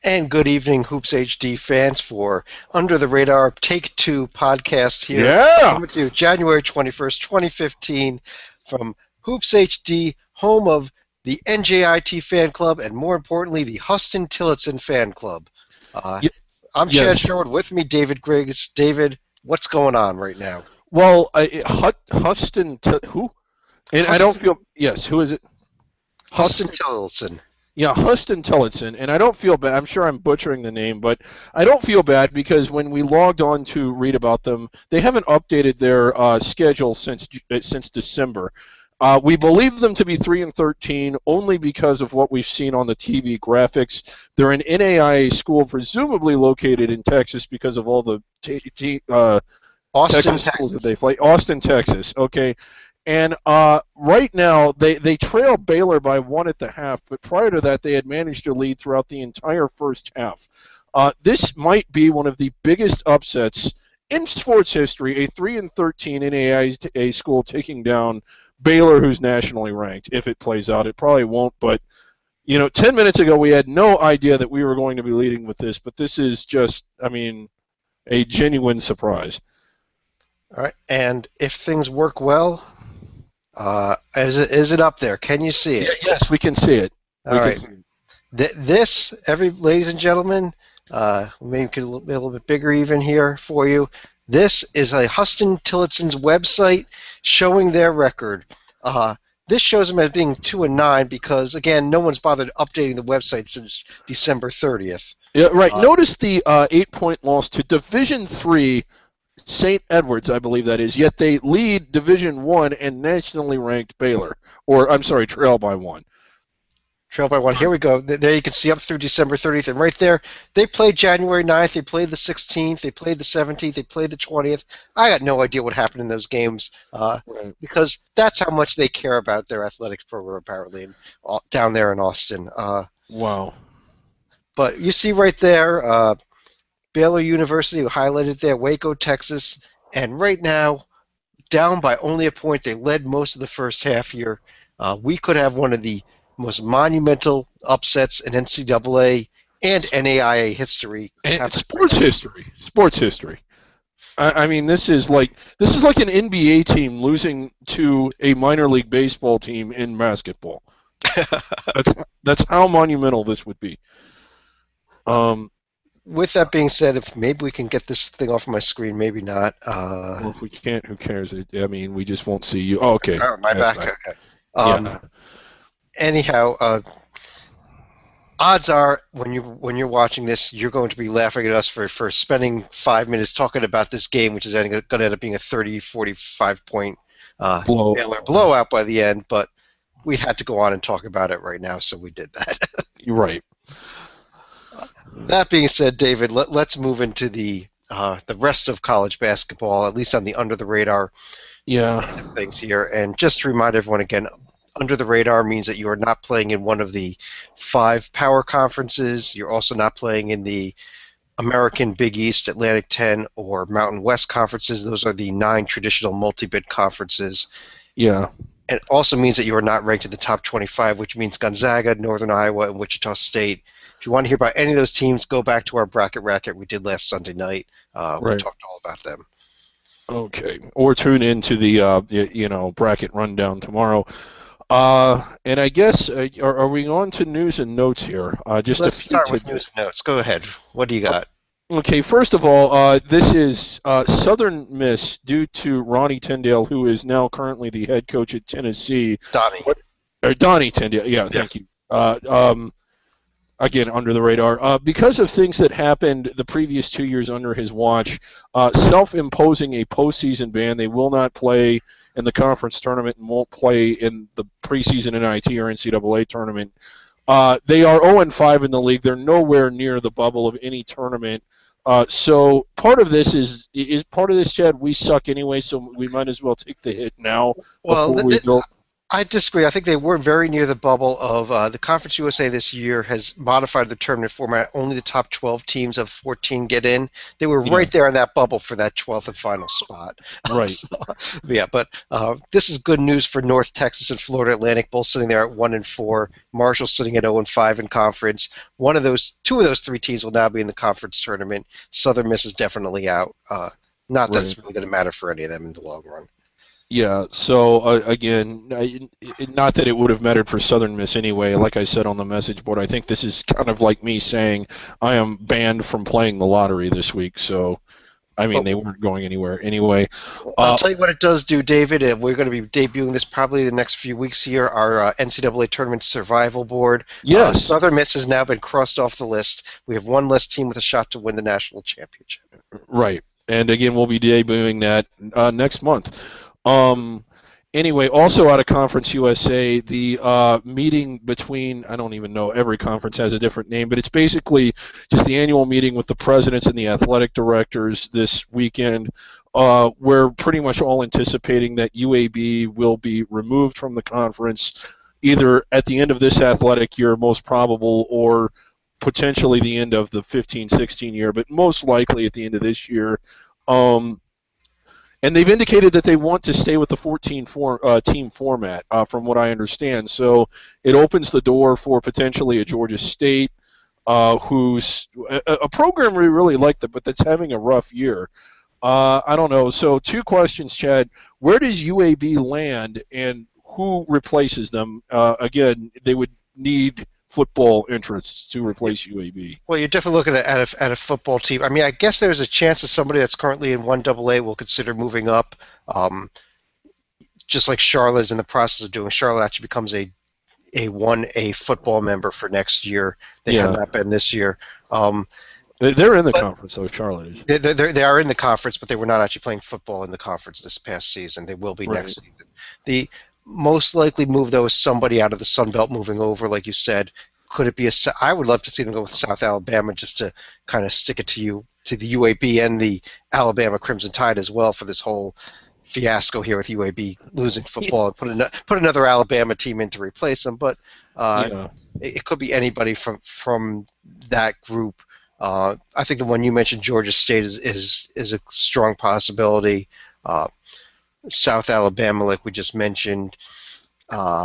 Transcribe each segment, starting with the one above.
And good evening, Hoops HD fans, for Under the Radar Take Two podcast here. Yeah. Coming to you January 21st, 2015, from Hoops HD, home of the NJIT fan club, and more importantly, the Huston Tillotson fan club. Uh, Y- I'm Chad yes. Sherwood. With me, David Griggs. David, what's going on right now? Well, Huston, who? And I don't Huston, feel. Yes, who is it? Huston Huston. Tillotson. Yeah, Huston Tillotson. And I don't feel bad. I'm sure I'm butchering the name, but I don't feel bad because when we logged on to read about them, they haven't updated their schedule since December. We believe them to be 3-13 only because of what we've seen on the TV graphics. They're an NAIA school, presumably located in Texas because of all the Austin, Texas schools that Texas. they play. Austin, Texas. Okay. And right now, they trail Baylor by 1 at the half, but prior to that, they had managed to lead throughout the entire first half. This might be one of the biggest upsets in sports history, a 3-13 NAIA school taking down Baylor, who's nationally ranked. If it plays out, it probably won't, but 10 minutes ago, we had no idea that we were going to be leading with this, but this is just, a genuine surprise. All right, and if things work well, is it up there? Can you see it? Yes, we can see it. All right. Ladies and gentlemen, maybe we could be a little bit bigger even here for you. This is a Huston Tillotson's website showing their record. This shows them as being 2-9 because, again, no one's bothered updating the website since December 30th. Yeah, right. Notice the 8-point loss to Division III St. Edwards, I believe that is. Yet they lead Division I and nationally ranked Baylor, trail by 1. Trail by 1. Here we go. There you can see up through December 30th, and right there, they played January 9th, they played the 16th, they played the 17th, they played the 20th. I got no idea what happened in those games Right. because that's how much they care about their athletics program, apparently, down there in Austin. Wow. But you see right there, Baylor University, who highlighted there, Waco, Texas, and right now, down by only a point. They led most of the first half here. We could have one of the most monumental upsets in NCAA and NAIA history. And sports history. Sports history. This is like an NBA team losing to a minor league baseball team in basketball. That's how monumental this would be. With that being said, if maybe we can get this thing off my screen, maybe not. Well, if we can't, who cares? We just won't see you. Oh, okay. Oh, my back. Okay. Yeah. Anyhow, odds are when you're watching this, you're going to be laughing at us for spending 5 minutes talking about this game, which is going to end up being a 30, 45 point Baylor blowout by the end. But we had to go on and talk about it right now, so we did that. You're right. That being said, David, let's move into the rest of college basketball, at least on the under the radar things here. And just to remind everyone again, under the radar means that you are not playing in one of the 5 power conferences. You're also not playing in the American Big East, Atlantic 10, or Mountain West conferences. Those are the 9 traditional multi-bid conferences. Yeah. It also means that you are not ranked in the top 25, which means Gonzaga, Northern Iowa, and Wichita State. If you want to hear about any of those teams, go back to our bracket racket we did last Sunday night. We talked all about them. Okay. Or tune into the bracket rundown tomorrow. And I guess are we on to news and notes here? Let's start with news and notes. Go ahead. What do you got? Okay. First of all, this is Southern Miss due to Ronnie Tyndale, who is now currently the head coach at Tennessee. Donnie Tyndale. Yeah. Thank you. Again, under the radar. Because of things that happened the previous 2 years under his watch, self-imposing a postseason ban. They will not play in the conference tournament and won't play in the preseason NIT or NCAA tournament. They are 0-5 in the league. They're nowhere near the bubble of any tournament. So part of this is part of this, Chad. We suck anyway, so we might as well take the hit now before we go. I disagree. I think they were very near the bubble of the Conference USA this year has modified the tournament format. Only the top 12 teams of 14 get in. They were Yeah, right there in that bubble for that 12th and final spot. right. So, yeah, but this is good news for North Texas and Florida Atlantic, both sitting there at 1-4. Marshall sitting at 0-5 in conference. Two of those three teams will now be in the conference tournament. Southern Miss is definitely out. Not that Right. it's really going to matter for any of them in the long run. Yeah, so again, not that it would have mattered for Southern Miss anyway. Like I said on the message board, I think this is kind of like me saying I am banned from playing the lottery this week. So, I mean, But they weren't going anywhere anyway. I'll Uh, tell you what it does do, David. We're going to be debuting this probably the next few weeks here. Our NCAA Tournament Survival Board. yes, Southern Miss has now been crossed off the list. We have one less team with a shot to win the national championship. right. And again, we'll be debuting that next month. Um, anyway, also out of Conference USA, the meeting between, I don't even know, every conference has a different name, but it's basically just the annual meeting with the presidents and the athletic directors this weekend. We're pretty much all anticipating that UAB will be removed from the conference either at the end of this athletic year, most probable, or potentially the end of the 15-16 year, but most likely at the end of this year. Um, and they've indicated that they want to stay with the 14 team format, from what I understand. So it opens the door for potentially a Georgia State, who's a program we really like, but that's having a rough year. I don't know. So two questions, Chad. Where does UAB land, and who replaces them? Again, they would need football interests to replace UAB. Well, you're definitely looking at a football team. I mean, I guess there's a chance that somebody that's currently in 1AA will consider moving up. Just like Charlotte is in the process of doing. Charlotte actually becomes a 1A football member for next year. They have Yeah, not been this year. they're in the But conference, though. Charlotte is. they are in the conference, but they were not actually playing football in the conference this past season. They will be Right. next season. The most likely move, though, is somebody out of the Sun Belt moving over, like you said. Could it be I would love to see them go with South Alabama just to kind of stick it to the UAB and the Alabama Crimson Tide as well for this whole fiasco here with UAB losing football and put another Alabama team in to replace them. But Yeah. it could be anybody from that group. I think the one you mentioned, Georgia State, is a strong possibility. South Alabama, like we just mentioned.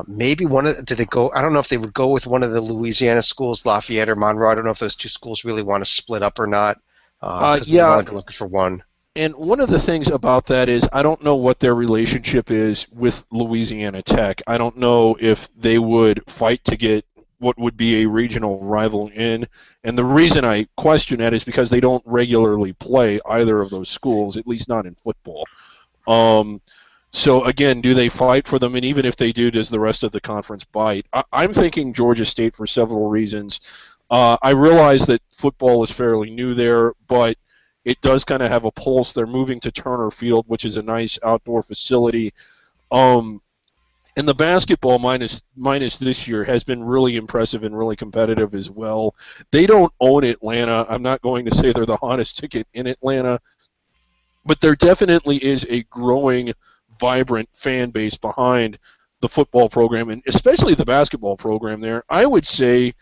Maybe did they go? I don't know if they would go with one of the Louisiana schools, Lafayette or Monroe. I don't know if those two schools really want to split up or not, because they're Yeah. only looking for one. And one of the things about that is I don't know what their relationship is with Louisiana Tech. I don't know if they would fight to get what would be a regional rival in. And the reason I question that is because they don't regularly play either of those schools, at least not in football. Um, so again, do they fight for them? And even if they do, does the rest of the conference bite? I'm thinking Georgia State for several reasons. I realize that football is fairly new there, but it does kind of have a pulse. They're moving to Turner Field, which is a nice outdoor facility. Um, and the basketball minus this year has been really impressive and really competitive as well. They don't own Atlanta. I'm not going to say they're the hottest ticket in Atlanta, but there definitely is a growing, vibrant fan base behind the football program and especially the basketball program there. I would say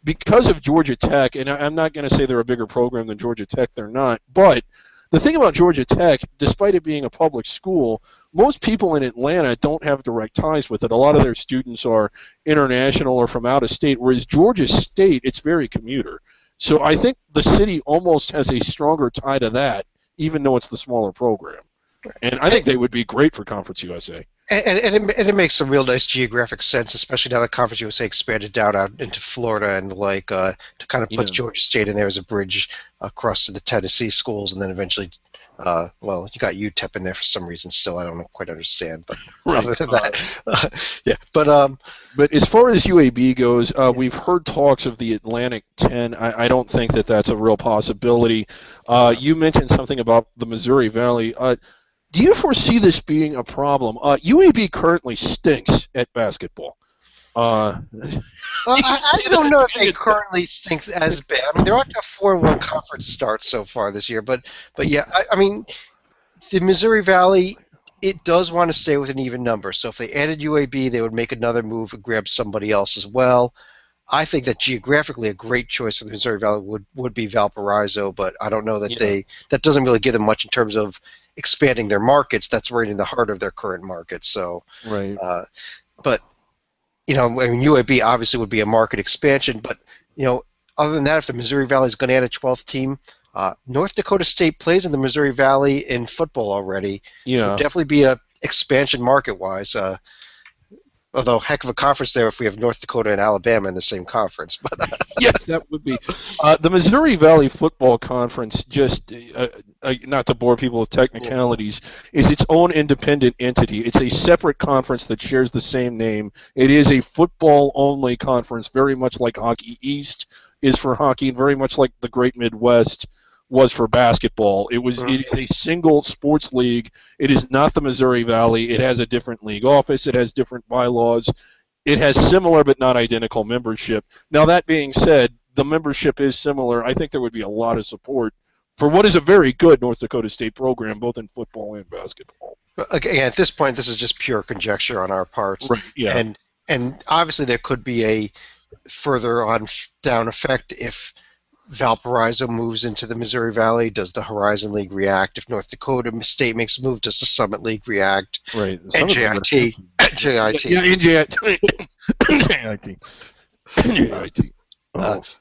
because of Georgia Tech, and I'm not going to say they're a bigger program than Georgia Tech, they're not, but the thing about Georgia Tech, despite it being a public school, most people in Atlanta don't have direct ties with it. A lot of their students are international or from out of state, whereas Georgia State, it's very commuter. So I think the city almost has a stronger tie to that, even though it's the smaller program. And I think they would be great for Conference USA. And it makes some real nice geographic sense, especially now that Conference USA expanded down out into Florida and to kind of put Yeah. Georgia State in there as a bridge across to the Tennessee schools, and then eventually, well, you got UTEP in there for some reason. Still, I don't quite understand, but Right. other than that, yeah. But But as far as UAB goes, we've heard talks of the Atlantic 10. I don't think that that's a real possibility. You mentioned something about the Missouri Valley. Do you foresee this being a problem? UAB currently stinks at basketball. I don't know if they currently stink as bad. I mean, they're off to a 4-1 conference start so far this year, but yeah, I mean, the Missouri Valley. it does want to stay with an even number. So if they added UAB, they would make another move and grab somebody else as well. I think that geographically a great choice for the Missouri Valley would be Valparaiso, but I don't know that that doesn't really give them much in terms of expanding their markets. That's right in the heart of their current market. So, right. But I mean, UAB obviously would be a market expansion, but other than that, if the Missouri Valley is going to add a 12th team, North Dakota State plays in the Missouri Valley in football already. Yeah. Would definitely be a expansion market-wise. Although, heck of a conference there if we have North Dakota and Alabama in the same conference. But yes, that would be. The Missouri Valley Football Conference, just not to bore people with technicalities, is its own independent entity. It's a separate conference that shares the same name. It is a football-only conference, very much like Hockey East is for hockey, and very much like the Great Midwest was for basketball. It is a single sports league. It is not the Missouri Valley. It has a different league office. It has different bylaws. It has similar but not identical membership. Now, that being said, the membership is similar. I think there would be a lot of support for what is a very good North Dakota State program, both in football and basketball. Again, at this point, this is just pure conjecture on our parts. Right, yeah. And obviously there could be a further on down effect if Valparaiso moves into the Missouri Valley. Does the Horizon League react? If North Dakota State makes a move, does the Summit League react? Right. NJIT. NJIT. Yeah, NJIT.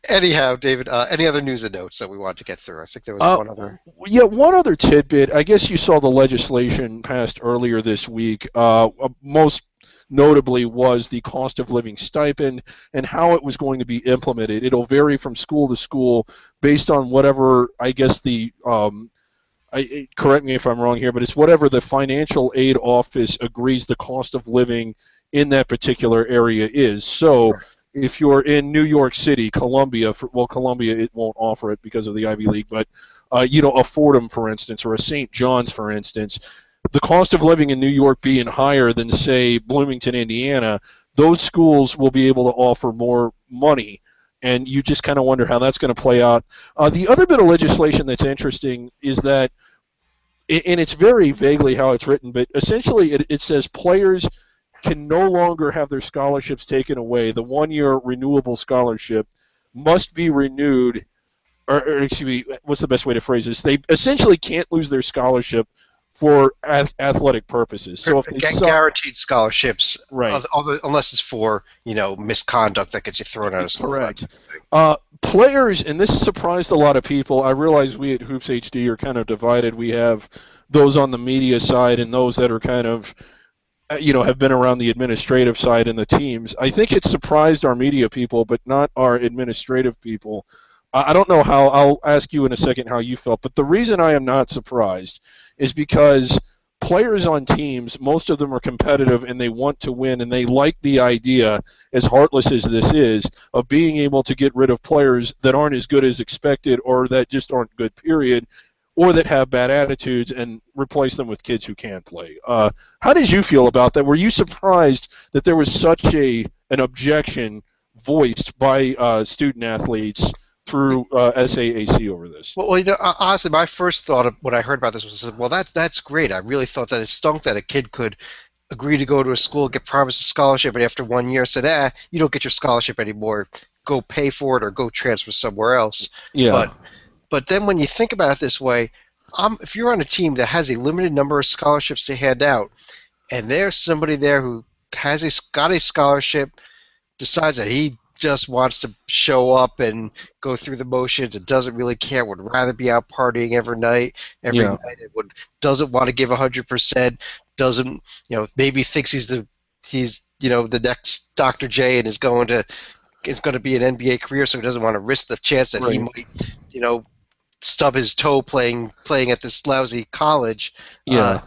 Anyhow, David, any other news and notes that we wanted to get through? I think there was one other. Yeah, one other tidbit. I guess you saw the legislation passed earlier this week. Most notably was the cost of living stipend and how it was going to be implemented. It'll vary from school to school based on whatever, I guess, correct me if I'm wrong here, but it's whatever the financial aid office agrees the cost of living in that particular area is. So if you're in New York City, Columbia, Columbia, it won't offer it because of the Ivy League, but, a Fordham, for instance, or a St. John's, for instance, the cost of living in New York being higher than, say, Bloomington, Indiana, those schools will be able to offer more money, and you just kind of wonder how that's going to play out. The other bit of legislation that's interesting is that, and it's very vaguely how it's written, but essentially it says players can no longer have their scholarships taken away. The one-year renewable scholarship must be renewed, or excuse me, what's the best way to phrase this? They essentially can't lose their scholarship for athletic purposes. So if they guaranteed scholarships, right, unless it's for misconduct that gets you thrown out of school. Correct. Players, and this surprised a lot of people. I realize we at Hoops HD are kind of divided. We have those on the media side and those that are kind of, have been around the administrative side and the teams. I think it surprised our media people, but not our administrative people. I don't know how. I'll ask you in a second how you felt, but the reason I am not surprised is because players on teams, most of them are competitive and they want to win, and they like the idea, as heartless as this is, of being able to get rid of players that aren't as good as expected or that just aren't good, period, or that have bad attitudes, and replace them with kids who can play. How did you feel about that? Were you surprised that there was such an objection voiced by student athletes through SAAC over this? Well, honestly, my first thought when I heard about this was, well, that's great. I really thought that it stunk that a kid could agree to go to a school, get promised a scholarship, and after 1 year said, you don't get your scholarship anymore. Go pay for it or go transfer somewhere else. Yeah. But then when you think about it this way, if you're on a team that has a limited number of scholarships to hand out, and there's somebody there who got a scholarship, decides that he just wants to show up and go through the motions and doesn't really care, would rather be out partying every night, and doesn't want to give 100%, doesn't, maybe thinks he's the next Dr. J and is going to be an NBA career, so he doesn't want to risk the chance that he might, stub his toe playing at this lousy college. Yeah.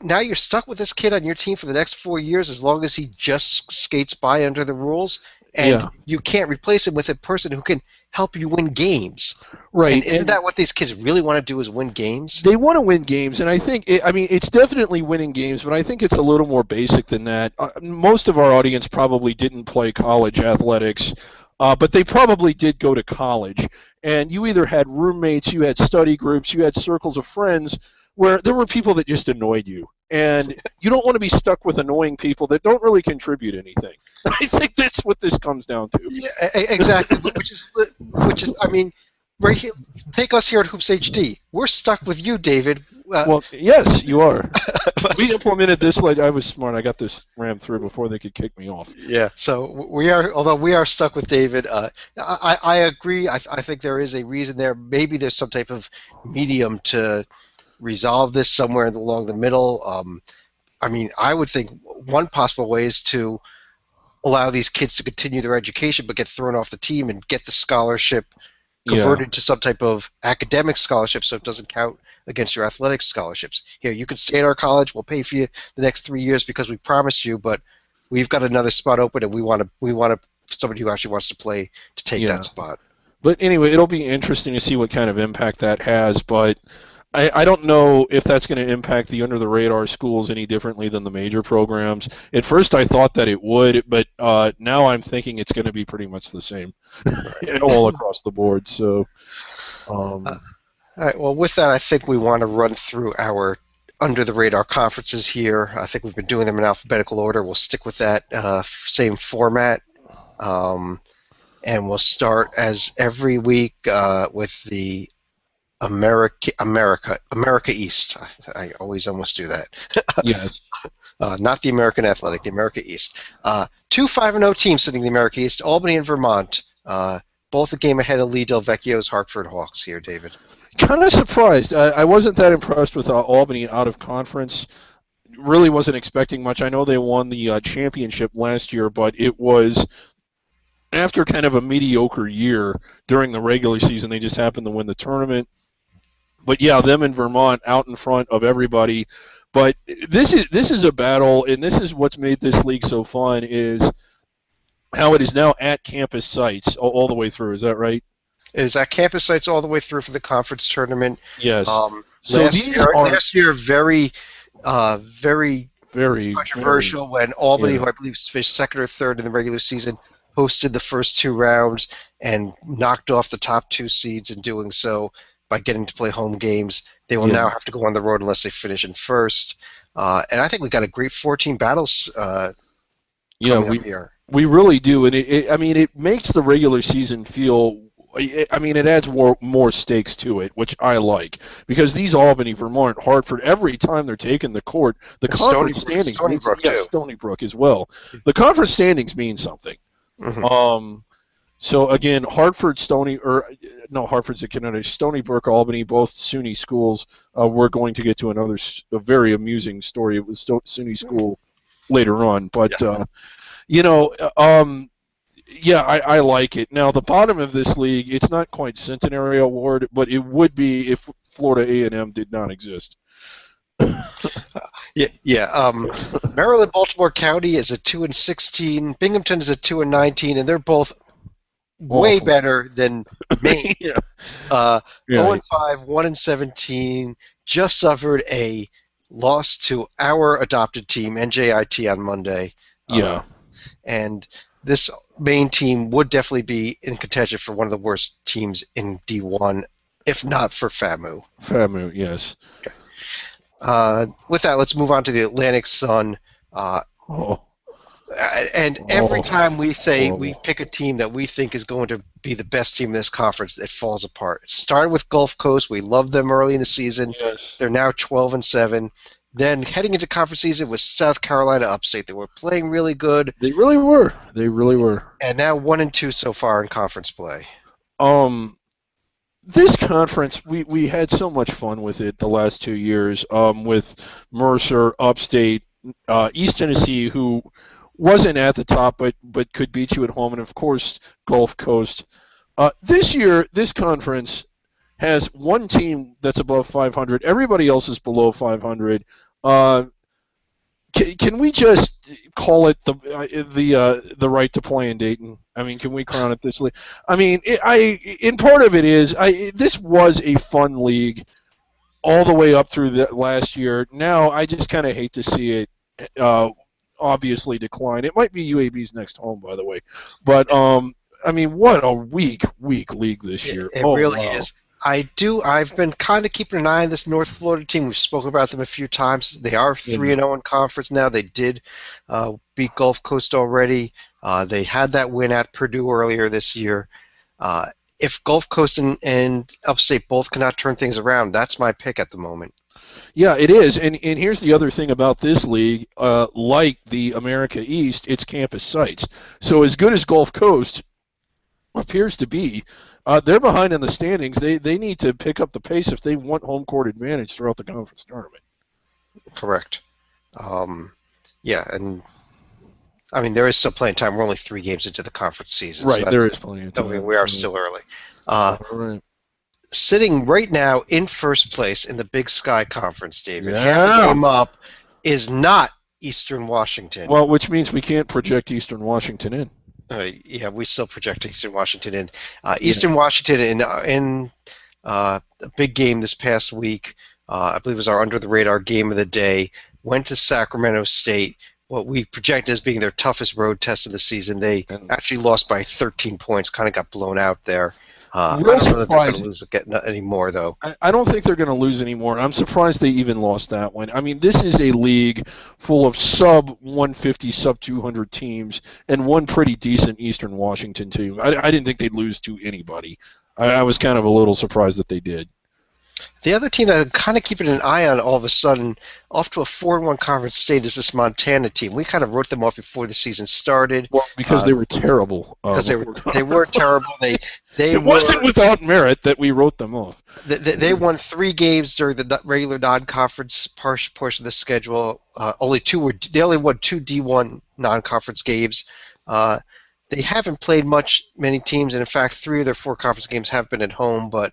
Now you're stuck with this kid on your team for the next 4 years as long as he just skates by under the rules, and you can't replace him with a person who can help you win games. Right. And isn't that what these kids really want to do, is win games? They want to win games, and I think, it's definitely winning games, but I think it's a little more basic than that. Most of our audience probably didn't play college athletics, but they probably did go to college. And you either had roommates, you had study groups, you had circles of friends, where there were people that just annoyed you, and you don't want to be stuck with annoying people that don't really contribute anything. I think that's what this comes down to. Yeah, exactly. Which is, I mean, right here, take us here at Hoops HD. We're stuck with you, David. Well, yes, you are. We implemented this like I was smart. I got this rammed through before they could kick me off. Yeah, so we are, although we are stuck with David. I agree. I think there is a reason there. Maybe there's some type of medium to resolve this somewhere along the middle. I mean, I would think one possible way is to allow these kids to continue their education but get thrown off the team and get the scholarship converted to some type of academic scholarship so it doesn't count against your athletic scholarships. Here, you can stay at our college. We'll pay for you the next 3 years because we promised you, but we've got another spot open and we want somebody who actually wants to play to take that spot. But anyway, it'll be interesting to see what kind of impact that has, but I don't know if that's going to impact the under-the-radar schools any differently than the major programs. At first I thought that it would, but now I'm thinking it's going to be pretty much the same all across the board. So, all right, well, with that, I think we want to run through our under-the-radar conferences here. I think we've been doing them in alphabetical order. We'll stick with that same format. And we'll start, as every week, with the America East. I always almost do that. yes. Not the American Athletic, the America East. Two 5-0 teams sitting in the America East, Albany and Vermont. Both a game ahead of Lee Del Vecchio's Hartford Hawks here, David. Kind of surprised. I wasn't that impressed with Albany out of conference. Really wasn't expecting much. I know they won the championship last year, but it was after kind of a mediocre year during the regular season. They just happened to win the tournament. But yeah, them in Vermont out in front of everybody. But this is a battle, and this is what's made this league so fun, is how it is now at campus sites all the way through. Is that right? It is at campus sites all the way through for the conference tournament. Yes. Last year, very controversial when Albany, who I believe finished second or third in the regular season, hosted the first two rounds and knocked off the top two seeds in doing so by getting to play home games. They will now have to go on the road unless they finish in first. And I think we got a great 14 battles coming up here. We really do, and it makes the regular season feel. I mean, it adds more stakes to it, which I like, because these Albany, Vermont, Hartford, every time they're taking the court, the conference standings. Stony Brook too. Stony Brook as well. The conference standings mean something. Mm-hmm. So again, Hartford's at Connecticut. Stony Brook, Albany, both SUNY schools. We're going to get to a very amusing story. It was SUNY school later on, but I like it. Now the bottom of this league, it's not quite Centenary Award, but it would be if Florida A&M did not exist. Maryland, Baltimore County is a 2-16. Binghamton is a 2-19, and they're both way better than Maine. 0-5, 1-17. Just suffered a loss to our adopted team, NJIT, on Monday. And this Maine team would definitely be in contention for one of the worst teams in D1, if not for FAMU. FAMU, yes. Okay. With that, let's move on to the Atlantic Sun. And every time we say we pick a team that we think is going to be the best team in this conference, it falls apart. It started with Gulf Coast. We loved them early in the season. Yes. They're now 12-7. Then heading into conference season was South Carolina Upstate. They were playing really good. They really were. And now 1-2 so far in conference play. This conference, we had so much fun with it the last 2 years, with Mercer, Upstate, East Tennessee, who wasn't at the top but could beat you at home, and of course Gulf Coast. This year, this conference has one team that's above 500. Everybody else is below 500. Can we just call it the right to play in Dayton? I mean, can we crown it this league? I mean, in part of it is this was a fun league all the way up through the last year. Now I just kind of hate to see it obviously decline. It might be UAB's next home, by the way, but I mean, what a weak league this year. It really is. I do. I've been kind of keeping an eye on this North Florida team. We've spoken about them a few times. They are 3-0 in conference now. They did beat Gulf Coast already. They had that win at Purdue earlier this year. If Gulf Coast and Upstate both cannot turn things around, that's my pick at the moment. Yeah, it is. And here's the other thing about this league. Like the America East, it's campus sites. So as good as Gulf Coast appears to be, they're behind in the standings. They need to pick up the pace if they want home court advantage throughout the conference tournament. Correct. Yeah, and I mean there is still plenty of time. We're only 3 games into the conference season. Right, so there is plenty of time. I mean, we are still early. Right. Sitting right now in first place in the Big Sky Conference, David, half a game up, is not Eastern Washington. Well, which means we can't project Eastern Washington in. Yeah, we still project Eastern Washington in. Eastern Washington in a big game this past week, I believe it was our under-the-radar game of the day, went to Sacramento State, what we project as being their toughest road test of the season. They actually lost by 13 points, kind of got blown out there. I don't know that they're going to lose anymore, though. I don't think they're going to lose anymore. I'm surprised they even lost that one. I mean, this is a league full of sub-150, sub-200 teams, and one pretty decent Eastern Washington team. I didn't think they'd lose to anybody. I was kind of a little surprised that they did. The other team that I'm kind of keeping an eye on all of a sudden, off to a 4-1 conference state, is this Montana team. We kind of wrote them off before the season started. Well, because they were terrible. Because they were terrible. It wasn't without merit that we wrote them off. They won 3 games during the regular non-conference portion of the schedule. They only won 2 D1 non-conference games. They haven't played many teams, and in fact, 3 of their 4 conference games have been at home. But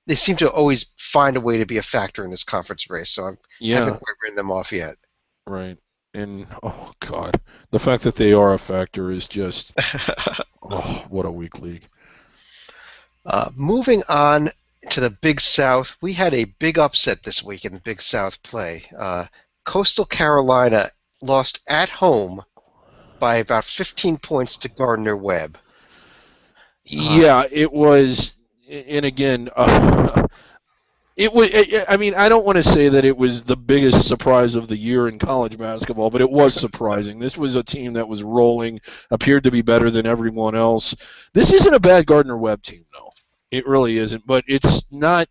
they seem to always find a way to be a factor in this conference race. So I haven't quite written them off yet. Right. And, oh, God, the fact that they are a factor is just, oh, what a weak league. Moving on to the Big South, we had a big upset this week in the Big South play. Coastal Carolina lost at home by about 15 points to Gardner-Webb. Yeah, it was, and again, it was. I mean, I don't want to say that it was the biggest surprise of the year in college basketball, but it was surprising. This was a team that was rolling, appeared to be better than everyone else. This isn't a bad Gardner-Webb team, though. It really isn't, but it's not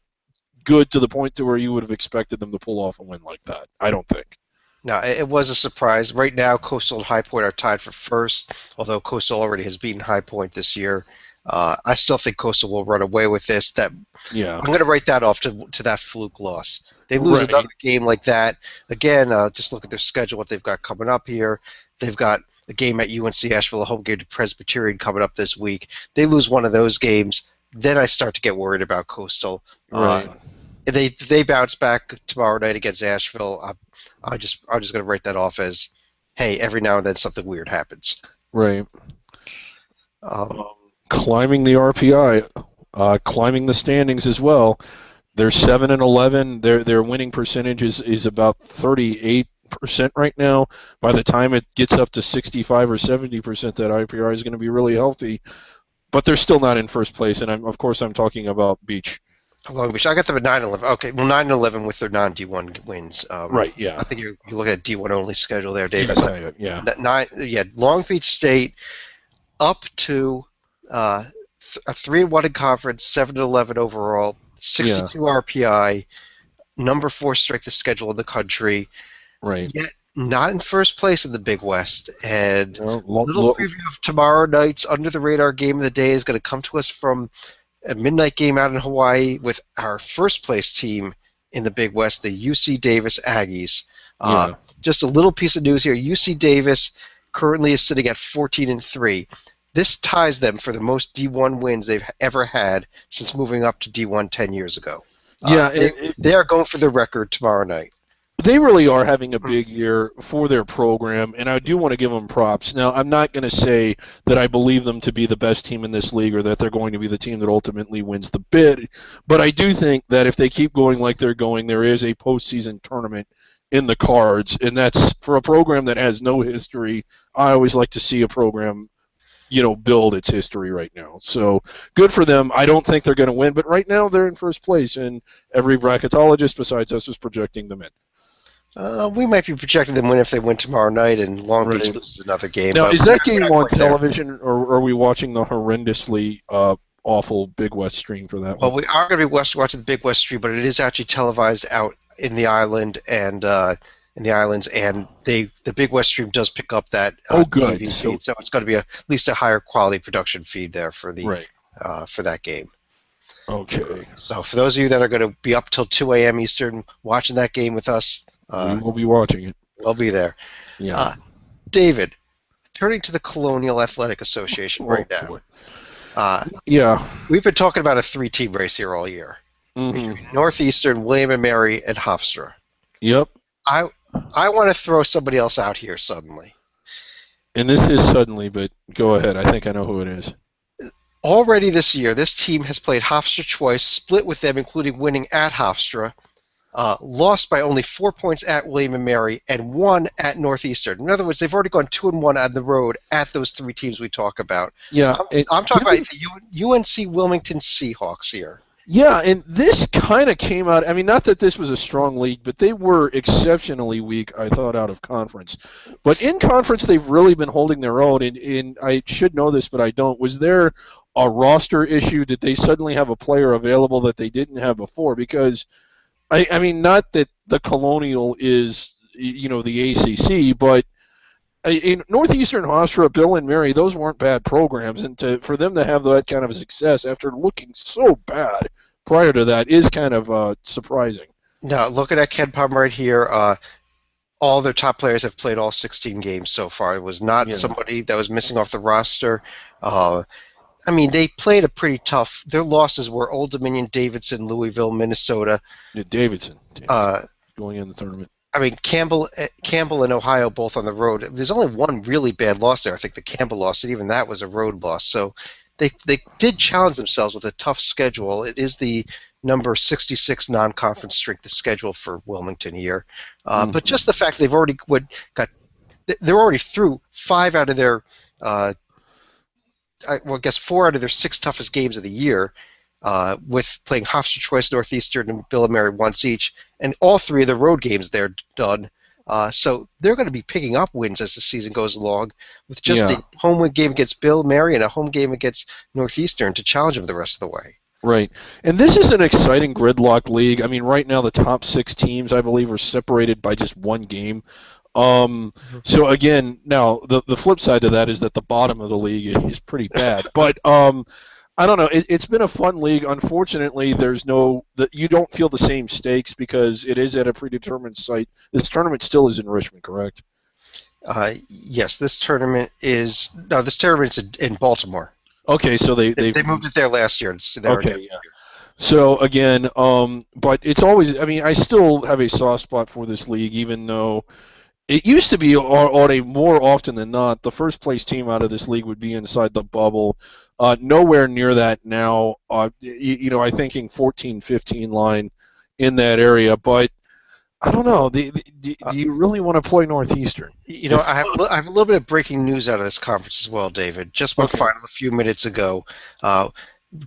good to the point to where you would have expected them to pull off a win like that. I don't think. No, it was a surprise. Right now, Coastal and High Point are tied for first, although Coastal already has beaten High Point this year. I still think Coastal will run away with this. I'm going to write that off to that fluke loss. They lose another game like that. Again, just look at their schedule, what they've got coming up here. They've got a game at UNC Asheville, a home game to Presbyterian coming up this week. They lose one of those games, then I start to get worried about Coastal. Right. They bounce back tomorrow night against Asheville. I'm just going to write that off as, hey, every now and then something weird happens. Right. Climbing the RPI, climbing the standings as well. They're 7-11. Their winning percentage is about 38% right now. By the time it gets up to 65 or 70%, that IPR is going to be really healthy. But they're still not in first place, and of course I'm talking about Beach. Long Beach. I got them at 9-11. Okay, well 9-11 with their non-D1 wins. Right. Yeah. I think you're looking at D1 only schedule there, David. Yeah. Long Beach State up to a 3-1 in conference, 7-11 overall, 62 RPI, number 4 strength of schedule in the country. Right. Yet not in first place in the Big West. And little preview of tomorrow night's under the radar game of the day is going to come to us from a midnight game out in Hawaii with our first place team in the Big West, the UC Davis Aggies. Just a little piece of news here. UC Davis currently is sitting at 14-3. This ties them for the most D1 wins they've ever had since moving up to D1 10 years ago. They are going for the record tomorrow night. They really are having a big year for their program, and I do want to give them props. Now, I'm not going to say that I believe them to be the best team in this league or that they're going to be the team that ultimately wins the bid, but I do think that if they keep going like they're going, there is a postseason tournament in the cards, and that's for a program that has no history. I always like to see a program build its history right now. So good for them. I don't think they're going to win, but right now they're in first place, and every bracketologist besides us is projecting them in. We might be projecting them win if they win tomorrow night, and Long Beach Right. loses another game. Now, but is that game on quite there. television, or are we watching the horrendously awful Big West stream for that Well, one? we are going to be watching the Big West stream, but it is actually televised out in the islands, and the Big West stream does pick up that Good. TV feed, so it's going to be at least a higher quality production feed there for for that game. Okay. So for those of you that are going to be up till 2 a.m. Eastern watching that game with us, we will be watching it. We'll be there. Yeah. David, turning to the Colonial Athletic Association right now. Yeah. We've been talking about a 3-team race here all year. Mm-hmm. Northeastern, William & Mary, and Hofstra. Yep. I want to throw somebody else out here suddenly. And this is suddenly, but go ahead. I think I know who it is. Already this year, this team has played Hofstra twice, split with them, including winning at Hofstra, lost by only 4 points at William & Mary, and won at Northeastern. In other words, they've already gone 2-1 on the road at those 3 teams we talk about. Yeah, I'm talking about the UNC Wilmington Seahawks here. Yeah, and this kind of came out, I mean, not that this was a strong league, but they were exceptionally weak, I thought, out of conference. But in conference, they've really been holding their own, and I should know this, but I don't. Was there a roster issue? Did they suddenly have a player available that they didn't have before? Because, I mean, not that the Colonial is, the ACC, but in Northeastern, Hofstra, Bill and Mary, those weren't bad programs, and for them to have that kind of a success after looking so bad prior to that is kind of surprising. Now, looking at KenPom right here, all their top players have played all 16 games so far. It was not somebody that was missing off the roster. I mean, they played a pretty tough. Their losses were Old Dominion, Davidson, Louisville, Minnesota. Yeah, Davidson going in the tournament. I mean, Campbell and Ohio both on the road. There's only one really bad loss there. I think the Campbell loss, and even that was a road loss. So they did challenge themselves with a tough schedule. It is the number 66 non-conference strength of schedule for Wilmington here. But just the fact they've already they're already through 5 out of their I guess 4 out of their 6 toughest games of the year. With playing Hofstra twice, Northeastern, and Bill and Mary once each, and all 3 of the road games they're done. So they're going to be picking up wins as the season goes along, with just a home game against Bill and Mary and a home game against Northeastern to challenge them the rest of the way. Right, and this is an exciting gridlock league. I mean, right now the top 6 teams, I believe, are separated by just 1 game. So again, now the flip side to that is that the bottom of the league is pretty bad, but. I don't know. It's been a fun league. Unfortunately, you don't feel the same stakes because it is at a predetermined site. This tournament still is in Richmond, correct? Yes, this tournament is in Baltimore. Okay, so they moved it there last year. So again, but it's always. I mean, I still have a soft spot for this league, even though it used to be on a more often than not, the first place team out of this league would be inside the bubble. Nowhere near that now. I thinking 14-15 line in that area, but I don't know. Do you really want to play Northeastern? I have a little bit of breaking news out of this conference as well, David. Just went final a few minutes ago.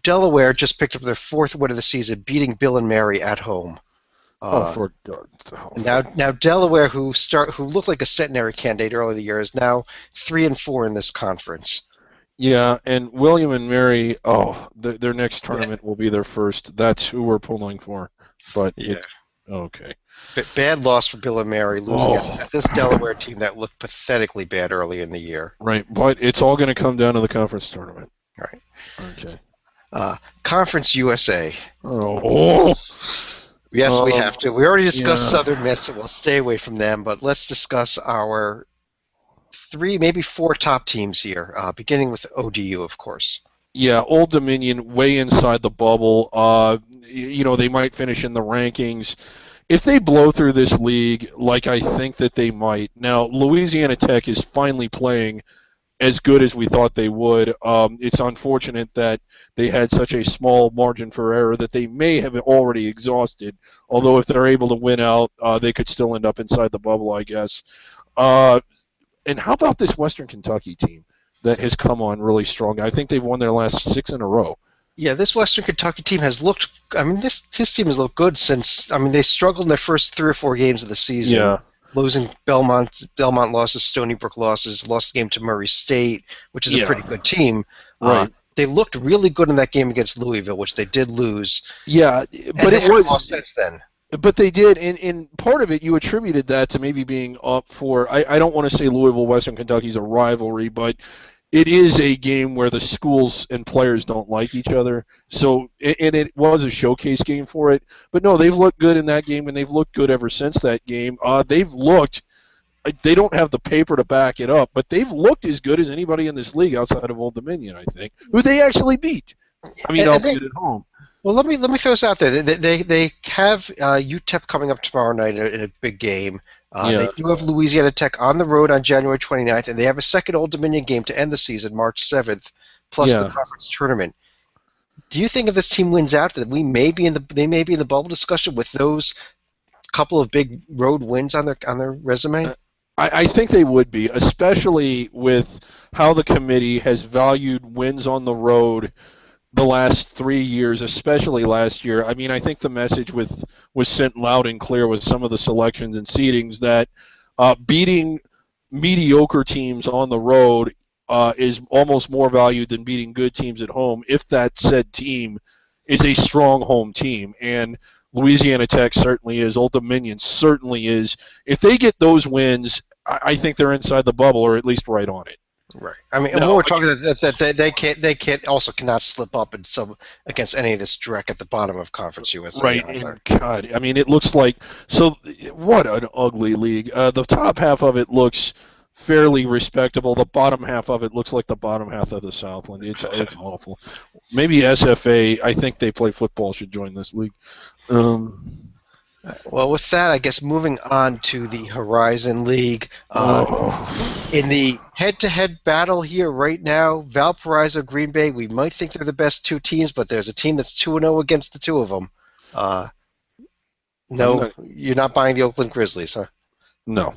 Delaware just picked up their 4th win of the season, beating Bill and Mary at home. Now Delaware, who looked like a centenary candidate earlier in the year, is now 3-4 in this conference. Yeah, and William and Mary, their next tournament will be their first. That's who we're pulling for. But okay. Bad loss for Bill and Mary, losing at this Delaware team that looked pathetically bad early in the year. Right, but it's all going to come down to the conference tournament. Right. Okay. Conference USA. Oh. Yes, we have to. We already discussed Southern Miss, so we'll stay away from them. But let's discuss our 3, maybe 4 top teams here, beginning with ODU, of course. Yeah, Old Dominion, way inside the bubble. They might finish in the rankings. If they blow through this league, like I think that they might. Now, Louisiana Tech is finally playing as good as we thought they would. It's unfortunate that they had such a small margin for error that they may have already exhausted. Although if they're able to win out, they could still end up inside the bubble, I guess. And how about this Western Kentucky team? that has come on really strong. I think they've won their last 6 in a row. Yeah, this Western Kentucky team has looked. I mean, this team has looked good since. I mean, they struggled in their first 3 or 4 games of the season. Yeah. Losing Belmont losses, Stony Brook losses, lost a game to Murray State, which is a pretty good team. Right. They looked really good in that game against Louisville, which they did lose. Yeah, but it was lost since then. But they did, and part of it you attributed that to maybe being up for. I don't want to say Louisville Western Kentucky is a rivalry, but it is a game where the schools and players don't like each other. So, and it was a showcase game for it. But no, they've looked good in that game, and they've looked good ever since that game. They've looked. They don't have the paper to back it up, but they've looked as good as anybody in this league outside of Old Dominion, I think, who they actually beat. I mean, albeit at home. Well, let me throw this out there. They have UTEP coming up tomorrow night in a big game. They do have Louisiana Tech on the road on January 29th, and they have a second Old Dominion game to end the season, March 7th, plus the conference tournament. Do you think if this team wins out that they may be in the bubble discussion with those couple of big road wins on their resume? I think they would be, especially with how the committee has valued wins on the road the last 3 years, especially last year. I mean, I think the message was sent loud and clear with some of the selections and seedings that beating mediocre teams on the road is almost more valued than beating good teams at home if that said team is a strong home team. And Louisiana Tech certainly is. Old Dominion certainly is. If they get those wins, I think they're inside the bubble or at least right on it. Right. I mean, we're talking that they cannot slip up in against any of this dreck at the bottom of Conference USA. Right. And God, I mean, it looks like what an ugly league. The top half of it looks fairly respectable. The bottom half of it looks like the bottom half of the Southland. It's awful. Maybe SFA. I think they play football. Should join this league. Well, with that, I guess moving on to the Horizon League. In the head-to-head battle here right now, Valparaiso, Green Bay, we might think they're the best 2 teams, but there's a team that's 2-0 against the 2 of them. No, you're not buying the Oakland Grizzlies, huh? No.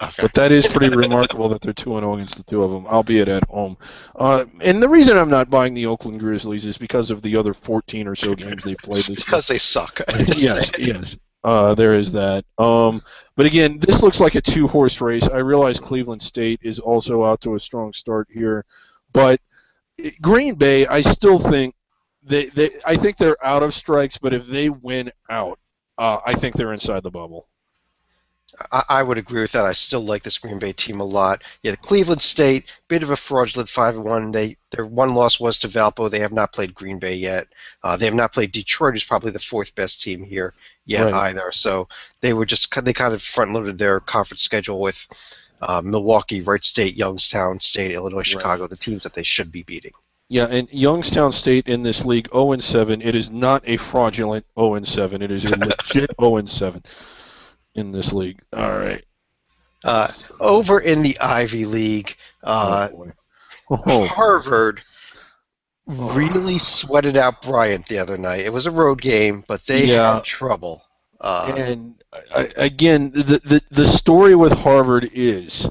Okay. But that is pretty remarkable that they're 2-0 against the 2 of them, albeit at home. And the reason I'm not buying the Oakland Grizzlies is because of the other 14 or so games they played this because they suck. Yes. There is that. But again, this looks like a 2-horse race. I realize Cleveland State is also out to a strong start here, but Green Bay, I still think I think they're out of strikes. But if they win out, I think they're inside the bubble. I would agree with that. I still like this Green Bay team a lot. Yeah, the Cleveland State, bit of a fraudulent 5-1. Their one loss was to Valpo. They have not played Green Bay yet. They have not played Detroit, who's probably the 4th best team here yet either. So they kind of front-loaded their conference schedule with Milwaukee, Wright State, Youngstown State, Illinois, Chicago, the teams that they should be beating. Yeah, and Youngstown State in this league 0-7. It is not a fraudulent 0-7. It is a legit 0-7. In this league. All right. Over in the Ivy League, Harvard really sweated out Bryant the other night. It was a road game, but they had trouble. And again, the story with Harvard is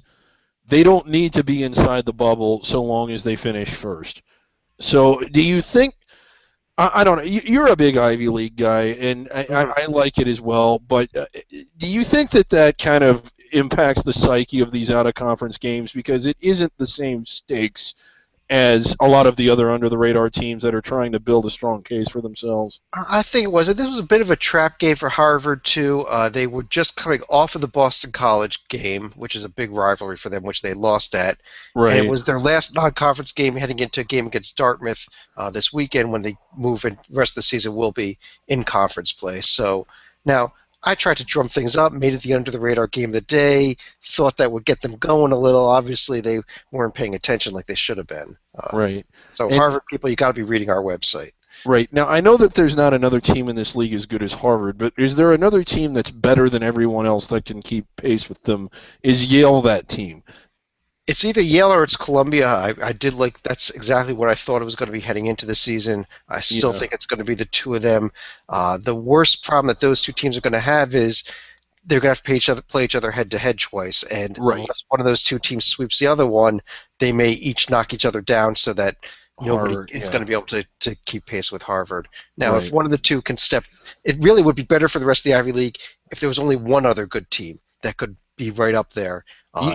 they don't need to be inside the bubble so long as they finish first. So do you think I don't know. You're a big Ivy League guy, and I like it as well. But do you think that kind of impacts the psyche of these out-of-conference games because it isn't the same stakes as a lot of the other under-the-radar teams that are trying to build a strong case for themselves? I think it was. This was a bit of a trap game for Harvard, too. They were just coming off of the Boston College game, which is a big rivalry for them, which they lost at. Right. And it was their last non-conference game heading into a game against Dartmouth this weekend when they move, and the rest of the season will be in conference play. So now I tried to drum things up, made it the under-the-radar game of the day, thought that would get them going a little. Obviously, they weren't paying attention like they should have been. Right. So Harvard people, you got to be reading our website. Right. Now, I know that there's not another team in this league as good as Harvard, but is there another team that's better than everyone else that can keep pace with them? Is Yale that team? It's either Yale or it's Columbia. I did like that's exactly what I thought it was going to be heading into the season. I still think it's going to be the 2 of them. The worst problem that those 2 teams are going to have is they're going to have to play each other head to head twice, and Right. unless one of those two teams sweeps the other one, they may each knock each other down so that nobody Harvard, is yeah. going to be able to keep pace with Harvard. Now, if Right. one of the two can step, it really would be better for the rest of the Ivy League if there was only one other good team that could be right up there,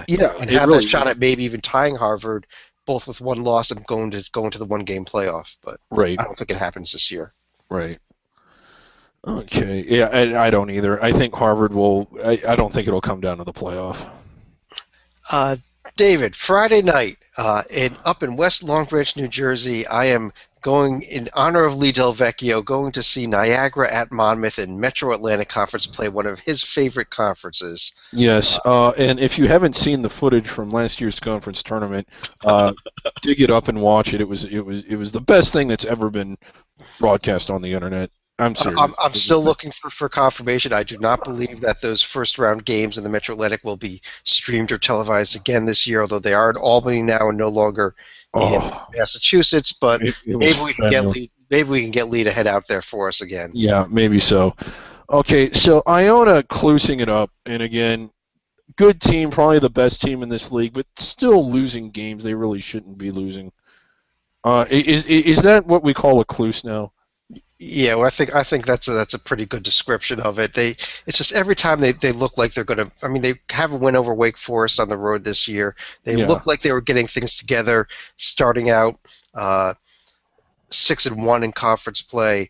Yeah, and it have really that shot would. at maybe even tying Harvard, both with one loss and going to the one game playoff. But Right. I don't think it happens this year. Right. Okay. Yeah, I don't either. I think Harvard will. I don't think it'll come down to the playoff. David, Friday night, up in West Long Branch, New Jersey, I am going in honor of Lee Del Vecchio, going to see Niagara at Monmouth in Metro Atlantic Conference play, one of his favorite conferences. Yes, and if you haven't seen the footage from last year's conference tournament, dig it up and watch it. It was the best thing that's ever been broadcast on the internet. I'm serious. I'm still looking for confirmation. I do not believe that those first round games in the Metro Atlantic will be streamed or televised again this year, although they are in Albany now and no longer in Massachusetts. But maybe we can get Lee to head out there for us again. Yeah, maybe so. Okay, so Iona closing it up, and again, good team, probably the best team in this league, but still losing games they really shouldn't be losing. Is that what we call a close now? Yeah, well, I think that's a pretty good description of it. It's just every time they look like they're going to. I mean, they have a win over Wake Forest on the road this year. They look like they were getting things together, starting out 6-1 in conference play,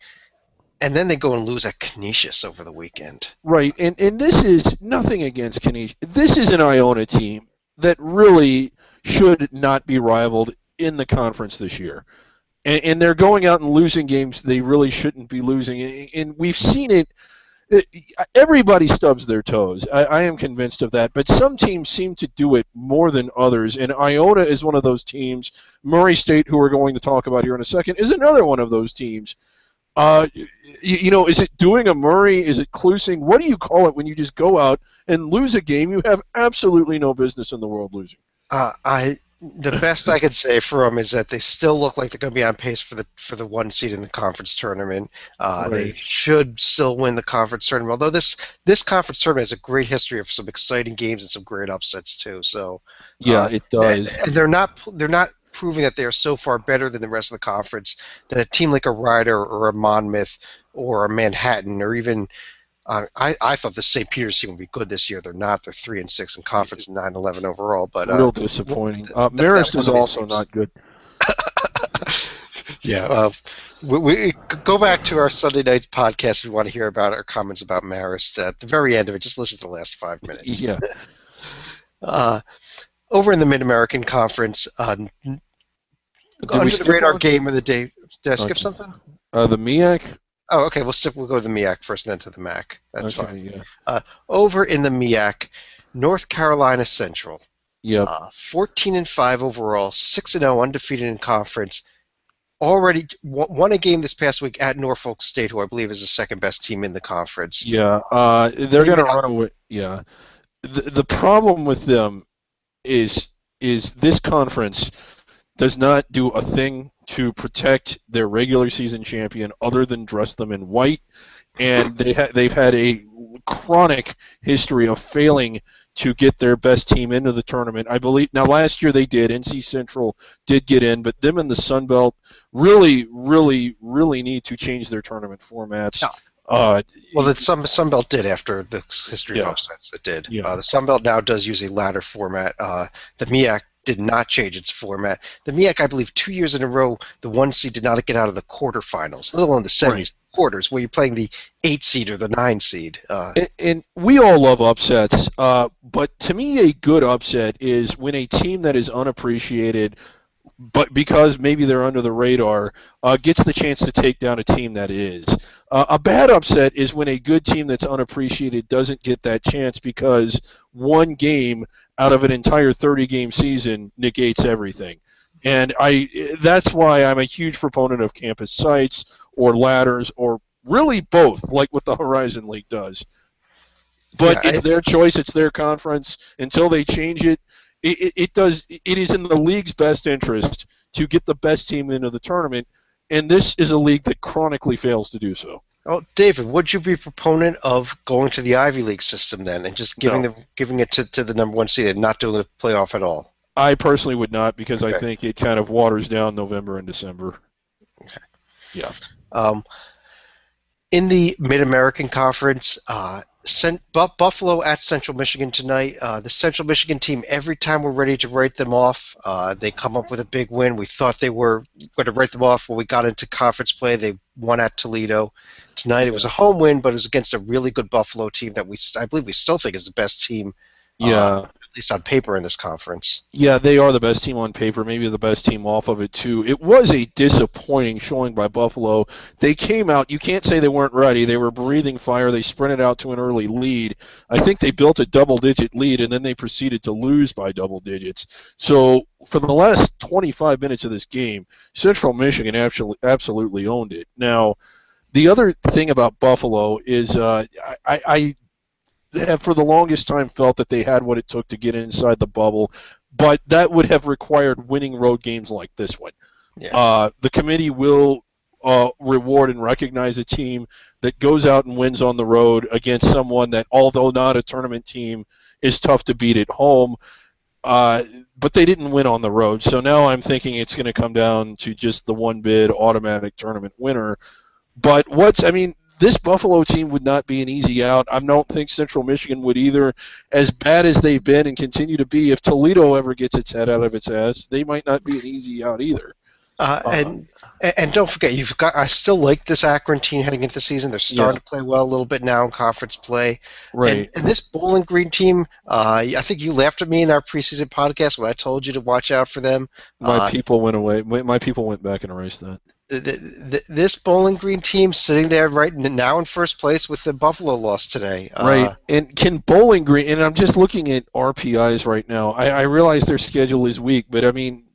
and then they go and lose at Canisius over the weekend. Right, and this is nothing against Canisius. This is an Iona team that really should not be rivaled in the conference this year. And they're going out and losing games they really shouldn't be losing. And we've seen it. Everybody stubs their toes. I am convinced of that. But some teams seem to do it more than others. And Iona is one of those teams. Murray State, who we're going to talk about here in a second, is another one of those teams. Is it doing a Murray? Is it clusing? What do you call it when you just go out and lose a game you have absolutely no business in the world losing? The best I could say for them is that they still look like they're going to be on pace for the one seed in the conference tournament. Right. They should still win the conference tournament. Although this conference tournament has a great history of some exciting games and some great upsets too. So yeah, it does. And they're not proving that they are so far better than the rest of the conference that a team like a Rider or a Monmouth or a Manhattan or even I thought the St. Peter's team would be good this year. They're not. They're 3-6 in conference and 9-11 overall. But real disappointing. Marist is also not good. Yeah, we go back to our Sunday night podcast if you want to hear about our comments about Marist. At the very end of it, just listen to the last 5 minutes. Yeah. Over in the Mid-American Conference, under the radar game of the day. Did I skip something? The MEAC. Oh, okay. We'll go to the MEAC first, and then to the MAC. That's fine. Yeah. Over in the MEAC, North Carolina Central. Yep. 14-5 overall, 6-0 undefeated in conference. Already won a game this past week at Norfolk State, who I believe is the second best team in the conference. Yeah. They're going to run away. Yeah. The problem with them is this conference does not do a thing to protect their regular season champion other than dress them in white, and they've had a chronic history of failing to get their best team into the tournament. I believe now last year they did. NC Central did get in, but them and the Sun Belt really, really, really need to change their tournament formats. No. Well, the Sun Belt did after the history of upsets. It did. Yeah. The Sun Belt now does use a ladder format. The MEAC did not change its format. The MEAC, I believe, 2 years in a row, the 1 seed did not get out of the quarterfinals, let alone the semis, quarters, where you're playing the 8 seed or the 9 seed. And we all love upsets, but to me a good upset is when a team that is unappreciated, but because maybe they're under the radar, gets the chance to take down a team that is. A bad upset is when a good team that's unappreciated doesn't get that chance because one game out of an entire 30-game season negates everything. And that's why I'm a huge proponent of campus sites or ladders or really both, like what the Horizon League does. But it's their choice. It's their conference. Until they change it, it is in the league's best interest to get the best team into the tournament, and this is a league that chronically fails to do so. Oh, David, would you be a proponent of going to the Ivy League system then, and just giving No. it to the number one seed and not doing the playoff at all? I personally would not because I Okay. think it kind of waters down November and December. Okay. Yeah. Um, in the Mid American Conference, Buffalo at Central Michigan tonight. The Central Michigan team, every time we're ready to write them off, they come up with a big win. We thought they were going to write them off when we got into conference play. They won at Toledo. Tonight it was a home win, but it was against a really good Buffalo team that I believe we still think is the best team, Yeah. at least on paper, in this conference. Yeah, they are the best team on paper, maybe the best team off of it, too. It was a disappointing showing by Buffalo. They came out, you can't say they weren't ready. They were breathing fire. They sprinted out to an early lead. I think they built a double-digit lead, and then they proceeded to lose by double digits. So for the last 25 minutes of this game, Central Michigan absolutely owned it. Now, the other thing about Buffalo is I have for the longest time felt that they had what it took to get inside the bubble, but that would have required winning road games like this one. Yeah. The committee will reward and recognize a team that goes out and wins on the road against someone that, although not a tournament team, is tough to beat at home. But they didn't win on the road, so now I'm thinking it's going to come down to just the one bid automatic tournament winner. But this Buffalo team would not be an easy out. I don't think Central Michigan would either. As bad as they've been and continue to be, if Toledo ever gets its head out of its ass, they might not be an easy out either. And don't forget, I still like this Akron team heading into the season. They're starting to play well a little bit now in conference play. Right. And this Bowling Green team, I think you laughed at me in our preseason podcast when I told you to watch out for them. My people went away. My people went back and erased that. This Bowling Green team sitting there right now in first place with the Buffalo loss today. Right. And can Bowling Green, and I'm just looking at RPIs right now. I realize their schedule is weak, but I mean,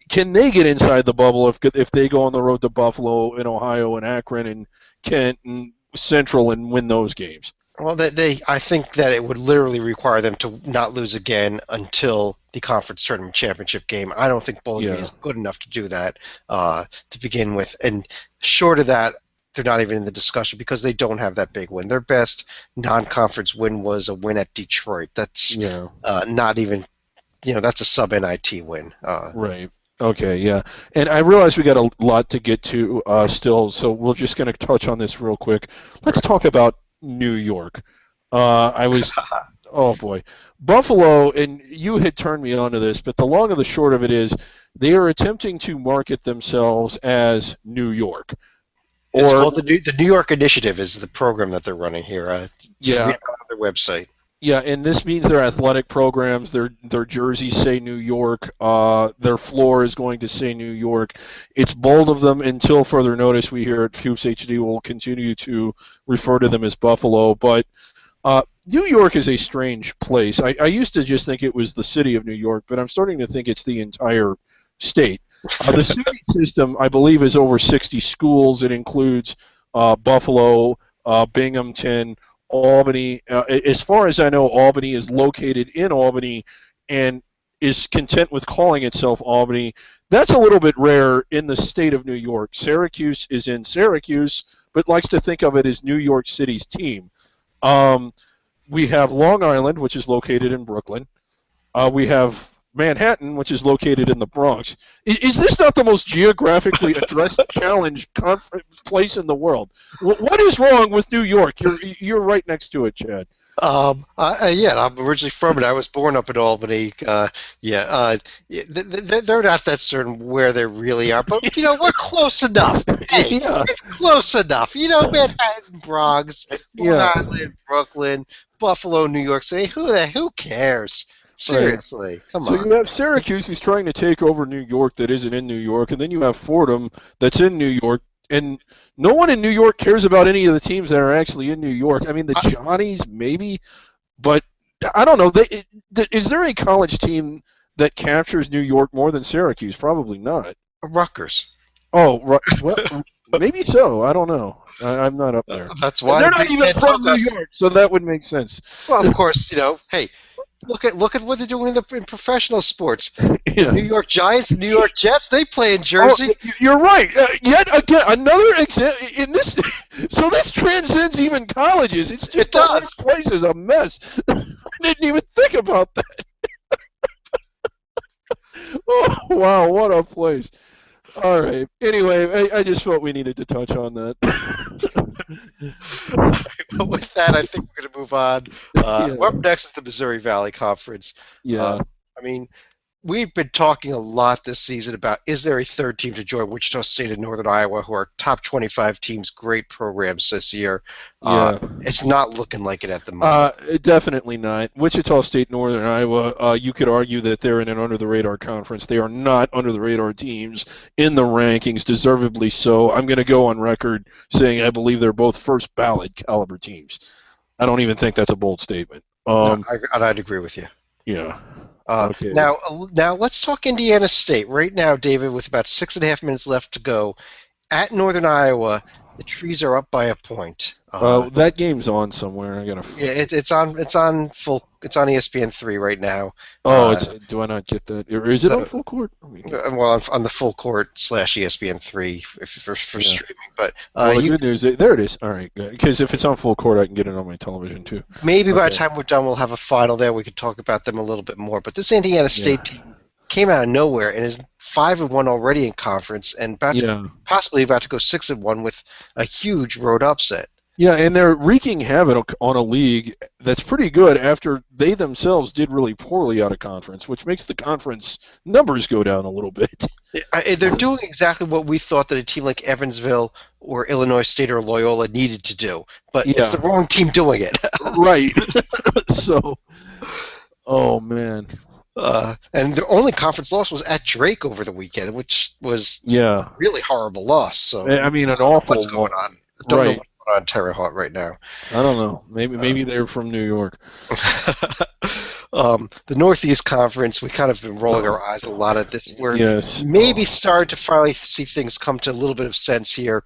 can they get inside the bubble if they go on the road to Buffalo and Ohio and Akron and Kent and Central and win those games? Well, I think that it would literally require them to not lose again until the conference tournament championship game. I don't think Bowling Green is good enough to do that to begin with. And short of that, they're not even in the discussion because they don't have that big win. Their best non-conference win was a win at Detroit. That's not even, that's a sub-NIT win. Right. Okay, yeah. And I realize we got a lot to get to still, so we're just going to touch on this real quick. Let's talk about New York. Oh boy. Buffalo, and you had turned me on to this, but the long and the short of it is they are attempting to market themselves as New York. It's called the New York Initiative is the program that they're running here. Read on their website. Yeah, and this means their athletic programs, their jerseys say New York, their floor is going to say New York. It's bold of them. Until further notice, we here at Hoops HD will continue to refer to them as Buffalo. But New York is a strange place. I used to just think it was the city of New York, but I'm starting to think it's the entire state. The city system, I believe, is over 60 schools. It includes Buffalo, Binghamton, Albany. As far as I know, Albany is located in Albany and is content with calling itself Albany. That's a little bit rare in the state of New York. Syracuse is in Syracuse, but likes to think of it as New York City's team. We have Long Island, which is located in Brooklyn. We have Manhattan, which is located in the Bronx. Is this not the most geographically addressed challenge place in the world? What is wrong with New York? You're right next to it, Chad. I'm originally from it. I was born up in Albany. They're not that certain where they really are, but we're close enough. Hey, it's close enough. Manhattan, Bronx, Long Island, Brooklyn, Buffalo, New York City. Who cares? Seriously, come on. So you have Syracuse, who's trying to take over New York that isn't in New York, and then you have Fordham that's in New York, and no one in New York cares about any of the teams that are actually in New York. I mean, the Johnnies, maybe, but I don't know. Is there a college team that captures New York more than Syracuse? Probably not. Rutgers. Oh, well, maybe so. I don't know. I'm not up there. That's why they're not even from New York, so that would make sense. Well, of course, hey, Look at what they're doing in professional sports. The Yeah. New York Giants, the New York Jets, they play in Oh, Jersey. you're right. Yet again, another example in this. So this transcends even colleges. It's It just the whole does. place is a mess. I didn't even think about that. Oh, wow, what a place. All right. Anyway, I just felt we needed to touch on that. With that, I think we're going to move on. Yeah. Up next is the Missouri Valley Conference. Yeah. I mean, we've been talking a lot this season about is there a third team to join Wichita State and Northern Iowa, who are top 25 teams, great programs this year. Yeah. It's not looking like it at the moment. Definitely not. Wichita State, Northern Iowa, you could argue that they're in an under-the-radar conference. They are not under-the-radar teams in the rankings, deservedly so. I'm going to go on record saying I believe they're both first-ballot caliber teams. I don't even think that's a bold statement. No, I'd agree with you. Yeah. Okay. Now let's talk Indiana State. Right now, David, with about 6.5 minutes left to go, at Northern Iowa, the trees are up by a point. That game's on somewhere. I gotta. Yeah, it's on ESPN3 right now. Oh, do I not get that? Or is it on full court? Well, on the full court / ESPN3 for streaming. But the good news, there it is. All right, good. Because if it's on full court, I can get it on my television too. Maybe by the time we're done, we'll have a final there. We can talk about them a little bit more. But this Indiana State team came out of nowhere and is 5-1 already in conference, and possibly about to go 6-1 with a huge road upset. Yeah, and they're wreaking havoc on a league that's pretty good after they themselves did really poorly out of conference, which makes the conference numbers go down a little bit. They're doing exactly what we thought that a team like Evansville or Illinois State or Loyola needed to do, but it's the wrong team doing it. Right. So, oh, man. And the only conference loss was at Drake over the weekend, which was really horrible loss. So I mean, an awful. What's going on? I don't know what's going on Terre Haute right now. I don't know. Maybe they're from New York. The Northeast Conference, we kind of been rolling our eyes a lot at this. We're maybe starting to finally see things come to a little bit of sense here.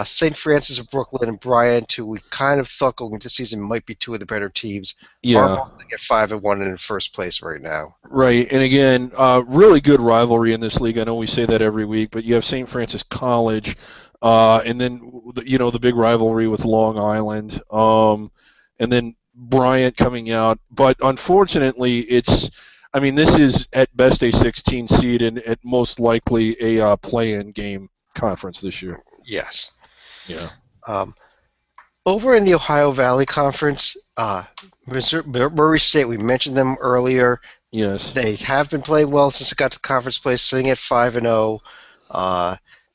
St. Francis of Brooklyn and Bryant, who we kind of thought going into the season might be two of the better teams, are both going to get 5-1 and in first place right now. Right, and again, really good rivalry in this league. I know we say that every week, but you have St. Francis College, and then the big rivalry with Long Island, and then Bryant coming out, but unfortunately, this is at best a 16 seed and at most likely a play-in game conference this year. Yes. Yeah. Over in the Ohio Valley Conference, Murray State, we mentioned them earlier. Yes. They have been playing well since it got to conference play, sitting at 5-0.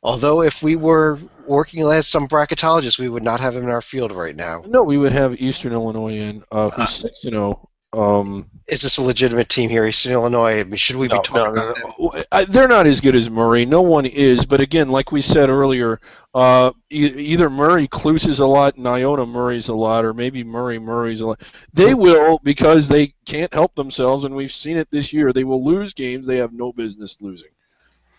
Although if we were working as some bracketologists, we would not have them in our field right now. No, we would have Eastern Illinois in, who's 6-0. Is this a legitimate team here, Eastern Illinois? I mean, should we be talking about them? They're not as good as Murray. No one is. But again, like we said earlier, either Murray Cluses a lot and Iona Murray's a lot, or maybe Murray's a lot. They will, because they can't help themselves, and we've seen it this year. They will lose games they have no business losing.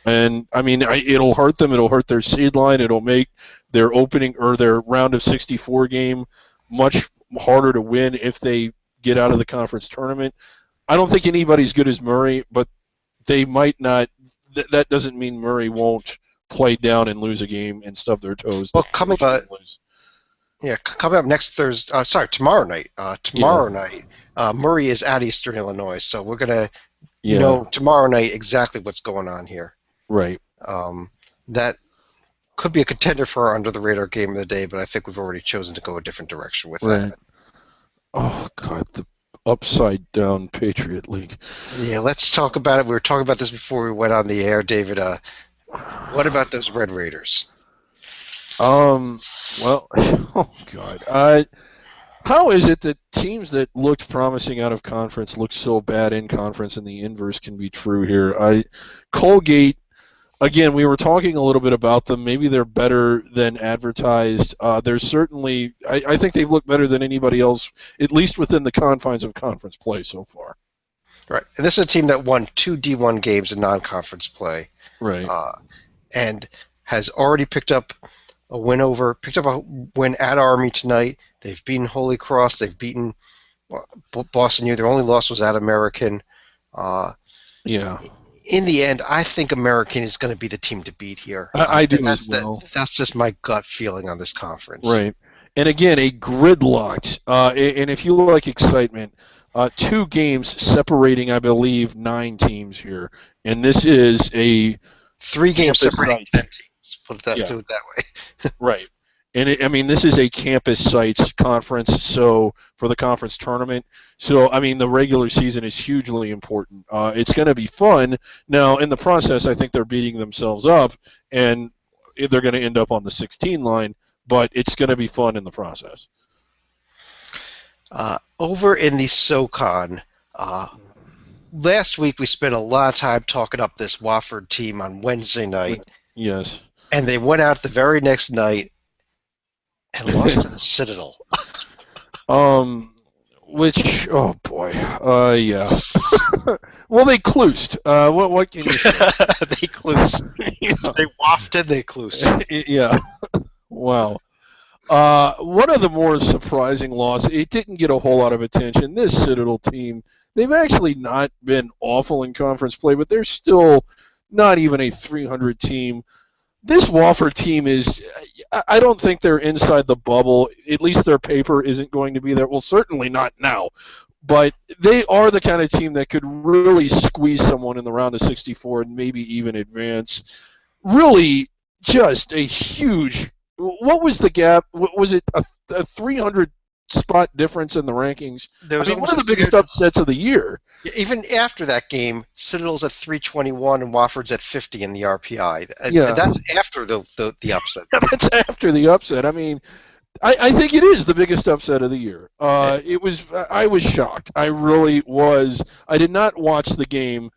And, I mean, it'll hurt them. It'll hurt their seed line. It'll make their opening or their round of 64 game much harder to win if they get out of the conference tournament. I don't think anybody's good as Murray, but they might not. That doesn't mean Murray won't play down and lose a game and stub their toes. Well, coming up next Thursday. Tomorrow night. Murray is at Eastern Illinois, so we're gonna know tomorrow night exactly what's going on here. Right. That could be a contender for our under-the-radar game of the day, but I think we've already chosen to go a different direction with that. Oh, God, the upside-down Patriot League. Yeah, let's talk about it. We were talking about this before we went on the air, David. What about those Red Raiders? Well, oh, God. How is it that teams that looked promising out of conference look so bad in conference, and the inverse can be true here? Colgate, again, we were talking a little bit about them. Maybe they're better than advertised. There's certainly, I think they've looked better than anybody else, at least within the confines of conference play so far. Right, and this is a team that won 2 D1 games in non-conference play. Right. And has already picked up a win at Army tonight. They've beaten Holy Cross. They've beaten Well, Boston U, their only loss was at American. Yeah. In the end, I think American is going to be the team to beat here. I do as well. That's just my gut feeling on this conference. Right. And again, a gridlocked, and if you like excitement, 2 games separating, I believe, 9 teams here. And this is a 3 games separating 10 teams. Do it that way. Right. And I mean, this is a campus sites conference, so for the conference tournament. So, I mean, the regular season is hugely important. It's going to be fun. Now, in the process, I think they're beating themselves up, and they're going to end up on the 16 line, but it's going to be fun in the process. Over in the SoCon, last week we spent a lot of time talking up this Wofford team on Wednesday night. Yes. And they went out the very next night and lost to the Citadel. Which, oh boy, yeah. Well, they cloosed. What can you say? They cloosed. Yeah. They wafted, they cloosed. Yeah. Wow. One of the more surprising losses, it didn't get a whole lot of attention. This Citadel team, they've actually not been awful in conference play, but they're still not even a 300 team. This Wofford team is, I don't think they're inside the bubble. At least their paper isn't going to be there. Well, certainly not now. But they are the kind of team that could really squeeze someone in the round of 64 and maybe even advance. Really just a huge, what was the gap? Was it a 300 spot difference in the rankings? I mean, one of the biggest upsets of the year. Even after that game, Citadel's at 321 and Wofford's at 50 in the RPI. Yeah. That's after the upset. That's after the upset. I mean, I think it is the biggest upset of the year. It was. I was shocked. I really was. I did not watch the game.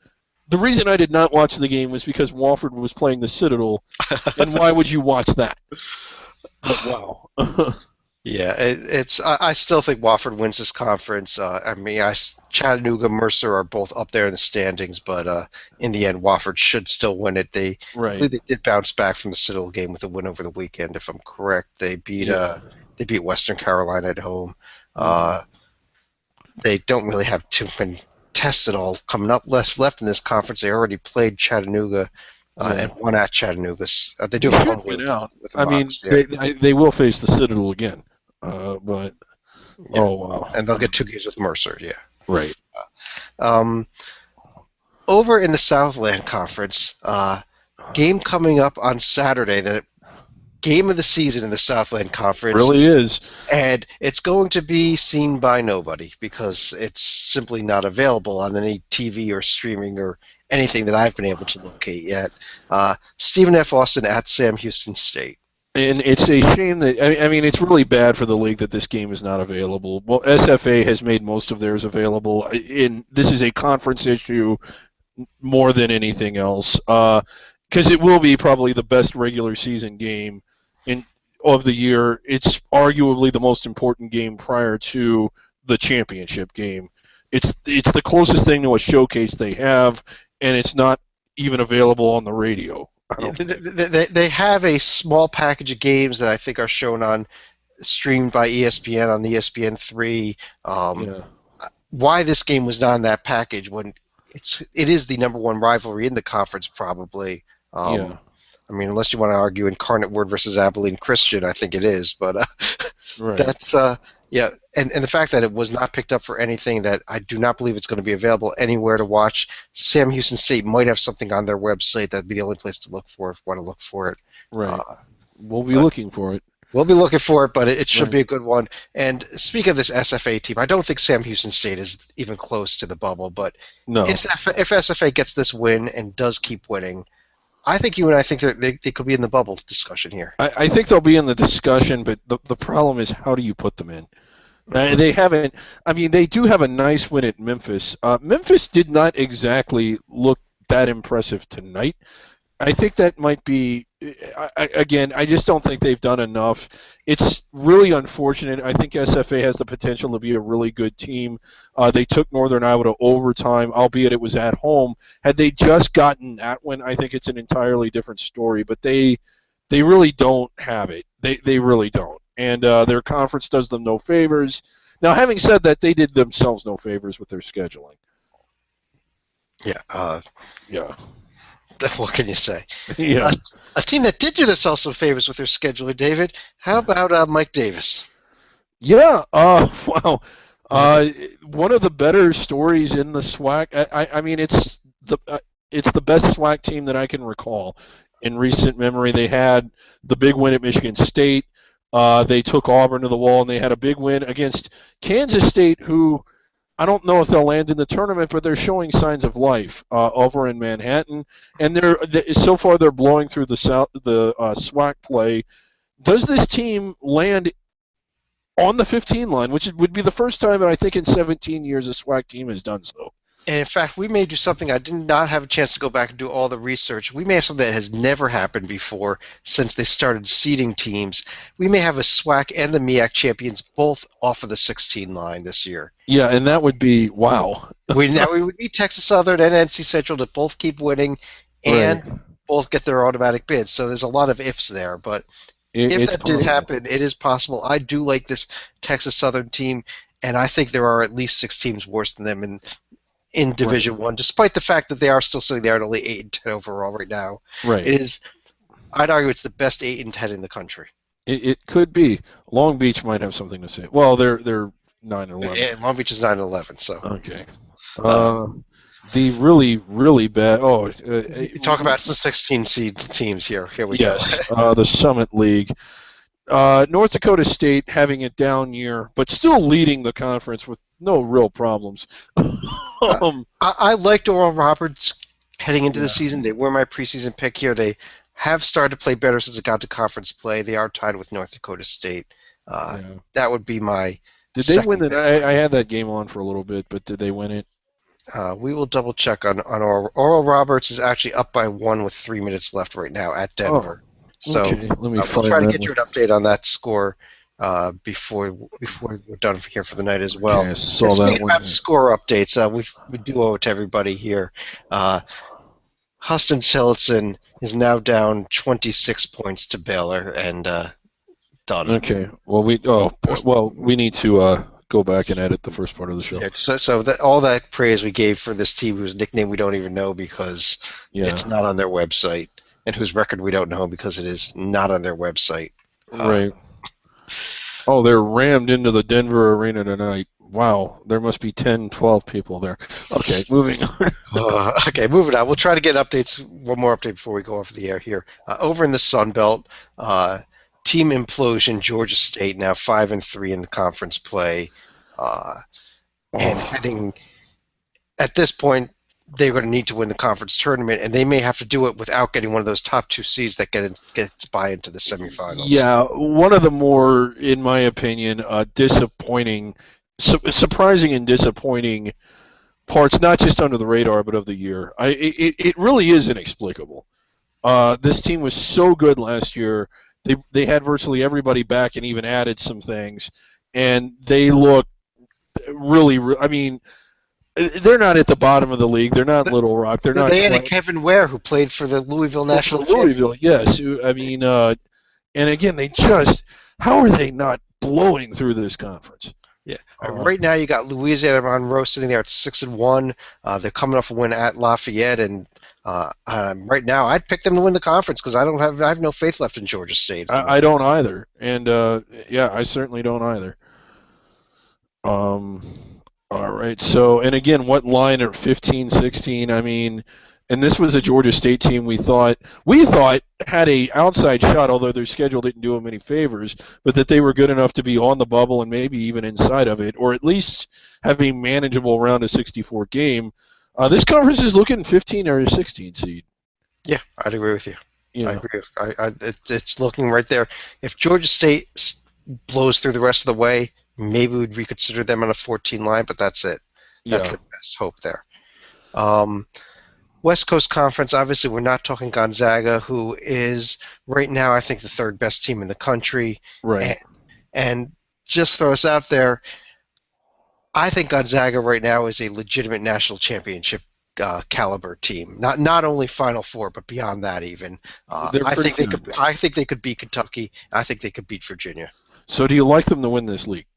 The reason I did not watch the game was because Wofford was playing the Citadel, and why would you watch that? But wow. Yeah, I still think Wofford wins this conference. I mean, Chattanooga, Mercer are both up there in the standings, but in the end, Wofford should still win it. They did bounce back from the Citadel game with a win over the weekend, if I'm correct. They beat Western Carolina at home. They don't really have too many tests at all coming up left in this conference. They already played Chattanooga. And won at Chattanooga. They do have home with I mean, they will face the Citadel again, but yeah. Oh wow! And they'll get 2 games with Mercer. Yeah. Right. Over in the Southland Conference, game coming up on Saturday. The game of the season in the Southland Conference. Really is. And it's going to be seen by nobody because it's simply not available on any TV or streaming or anything that I've been able to locate yet. Stephen F. Austin at Sam Houston State. And it's a shame that, I mean, it's really bad for the league that this game is not available. Well, SFA has made most of theirs available. This is a conference issue more than anything else, because it will be probably the best regular season game of the year. It's arguably the most important game prior to the championship game. It's the closest thing to a showcase they have, and it's not even available on the radio. They have a small package of games that I think are shown on, streamed by ESPN on ESPN3. Why this game was not in that package when it is the number 1 rivalry in the conference probably. I mean, unless you want to argue Incarnate Word versus Abilene Christian, I think it is. But right. That's yeah, and the fact that it was not picked up for anything, that I do not believe it's going to be available anywhere to watch. Sam Houston State might have something on their website. That'd be the only place to look for if you want to look for it. Right. We'll be looking for it. We'll be looking for it, but it should be a good one. And speaking of this SFA team, I don't think Sam Houston State is even close to the bubble, but no. If SFA gets this win and does keep winning, I think you and I think they could be in the bubble discussion here. I think they'll be in the discussion, but the problem is, how do you put them in? They haven't. I mean, they do have a nice win at Memphis. Memphis did not exactly look that impressive tonight. I think that might be. Again, I just don't think they've done enough. It's really unfortunate. I think SFA has the potential to be a really good team. They took Northern Iowa to overtime, albeit it was at home. Had they just gotten that win, I think it's an entirely different story. But they really don't have it. They really don't. And their conference does them no favors. Now, having said that, they did themselves no favors with their scheduling. Yeah. Yeah. What can you say? Yeah. A team that did do themselves some favors with their scheduler, David. How about Mike Davis? Yeah. Wow. One of the better stories in the SWAC. I mean, it's the best SWAC team that I can recall in recent memory. They had the big win at Michigan State. They took Auburn to the wall, and they had a big win against Kansas State, who I don't know if they'll land in the tournament, but they're showing signs of life over in Manhattan. And so far they're blowing through the SWAC play. Does this team land on the 15 line, which would be the first time I think in 17 years a SWAC team has done so? And in fact, we may do something. I did not have a chance to go back and do all the research. We may have something that has never happened before since they started seeding teams. We may have a SWAC and the MEAC champions both off of the 16 line this year. Yeah, and that would be wow. we would need Texas Southern and NC Central to both keep winning and both get their automatic bids. So there's a lot of ifs there, but if that did happen, it is possible. I do like this Texas Southern team, and I think there are at least 6 teams worse than them in Division One, despite the fact that they are still sitting there at only 8-10 overall right now. Right. It is. I'd argue it's the best 8-10 in the country. It could be. Long Beach might have something to say. Well, they're 9-11. Yeah, Long Beach is 9-11. So. Okay. The really, really bad. You talk about 16 seed teams here. Here we go. The Summit League. North Dakota State having a down year, but still leading the conference with no real problems. I liked Oral Roberts heading into the season. They were my preseason pick here. They have started to play better since it got to conference play. They are tied with North Dakota State. That would be my. Did they win it? I had that game on for a little bit, but did they win it? We will double check on Oral. Oral Roberts is actually up by 1 with 3 minutes left right now at Denver. So we'll try to get you an update on that score before we're done here for the night as well. Okay, speaking about score updates, we do owe it to everybody here. Huston Tillotson is now down 26 points to Baylor and done. Okay. Well, we need to go back and edit the first part of the show. Yeah, so all that praise we gave for this team, whose nickname we don't even know because it's not on their website, and whose record we don't know because it is not on their website. Right. Oh, they're rammed into the Denver arena tonight. Wow, there must be 10, 12 people there. Okay, moving on. Moving on. We'll try to get one more update before we go off the air here. Over in the Sun Belt, team implosion, Georgia State now 5-3 in the conference play. And heading, at this point, they're going to need to win the conference tournament, and they may have to do it without getting one of those top 2 seeds that gets by into the semifinals. Yeah, one of the more, in my opinion, disappointing, surprising and disappointing parts, not just under the radar, but of the year. It really is inexplicable. This team was so good last year. They had virtually everybody back and even added some things, and they look really. I mean, they're not at the bottom of the league. They're not Little Rock. They're not. They had a Kevin Ware who played for the Louisville National. Louisville, yes. I mean, and again, they just. How are they not blowing through this conference? Yeah. Right now, you got Louisiana Monroe sitting there at 6-1. They're coming off a win at Lafayette, and right now, I'd pick them to win the conference because I have no faith left in Georgia State. I don't either, and I certainly don't either. All right. So, and again, what line at 15, 16? I mean, and this was a Georgia State team we thought had a outside shot, although their schedule didn't do them any favors, but that they were good enough to be on the bubble and maybe even inside of it, or at least have a manageable round of 64 game. This conference is looking 15 or 16 seed. Yeah, I'd agree with you. I agree. It's looking right there. If Georgia State blows through the rest of the way, maybe we'd reconsider them on a 14 line, but that's it. That's the best hope there. West Coast Conference, obviously we're not talking Gonzaga, who is right now I think the 3rd best team in the country. Right. And just throw us out there, I think Gonzaga right now is a legitimate national championship caliber team. Not only Final Four, but beyond that even. I think they could beat Kentucky. I think they could beat Virginia. So do you like them to win this league?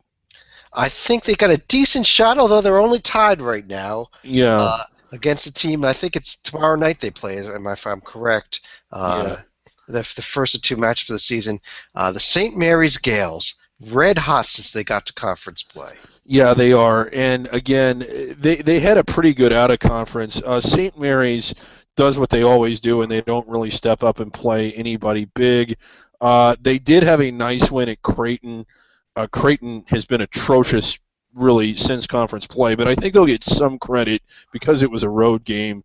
I think they got a decent shot, although they're only tied right now. Yeah. Against a team. I think it's tomorrow night they play, if I'm correct. Yeah. The first of two matches of the season. The St. Mary's Gales, red hot since they got to conference play. Yeah, they are. And again, they had a pretty good out of conference. St. Mary's does what they always do, and they don't really step up and play anybody big. They did have a nice win at Creighton. Creighton has been atrocious, really, since conference play, but I think they'll get some credit because it was a road game.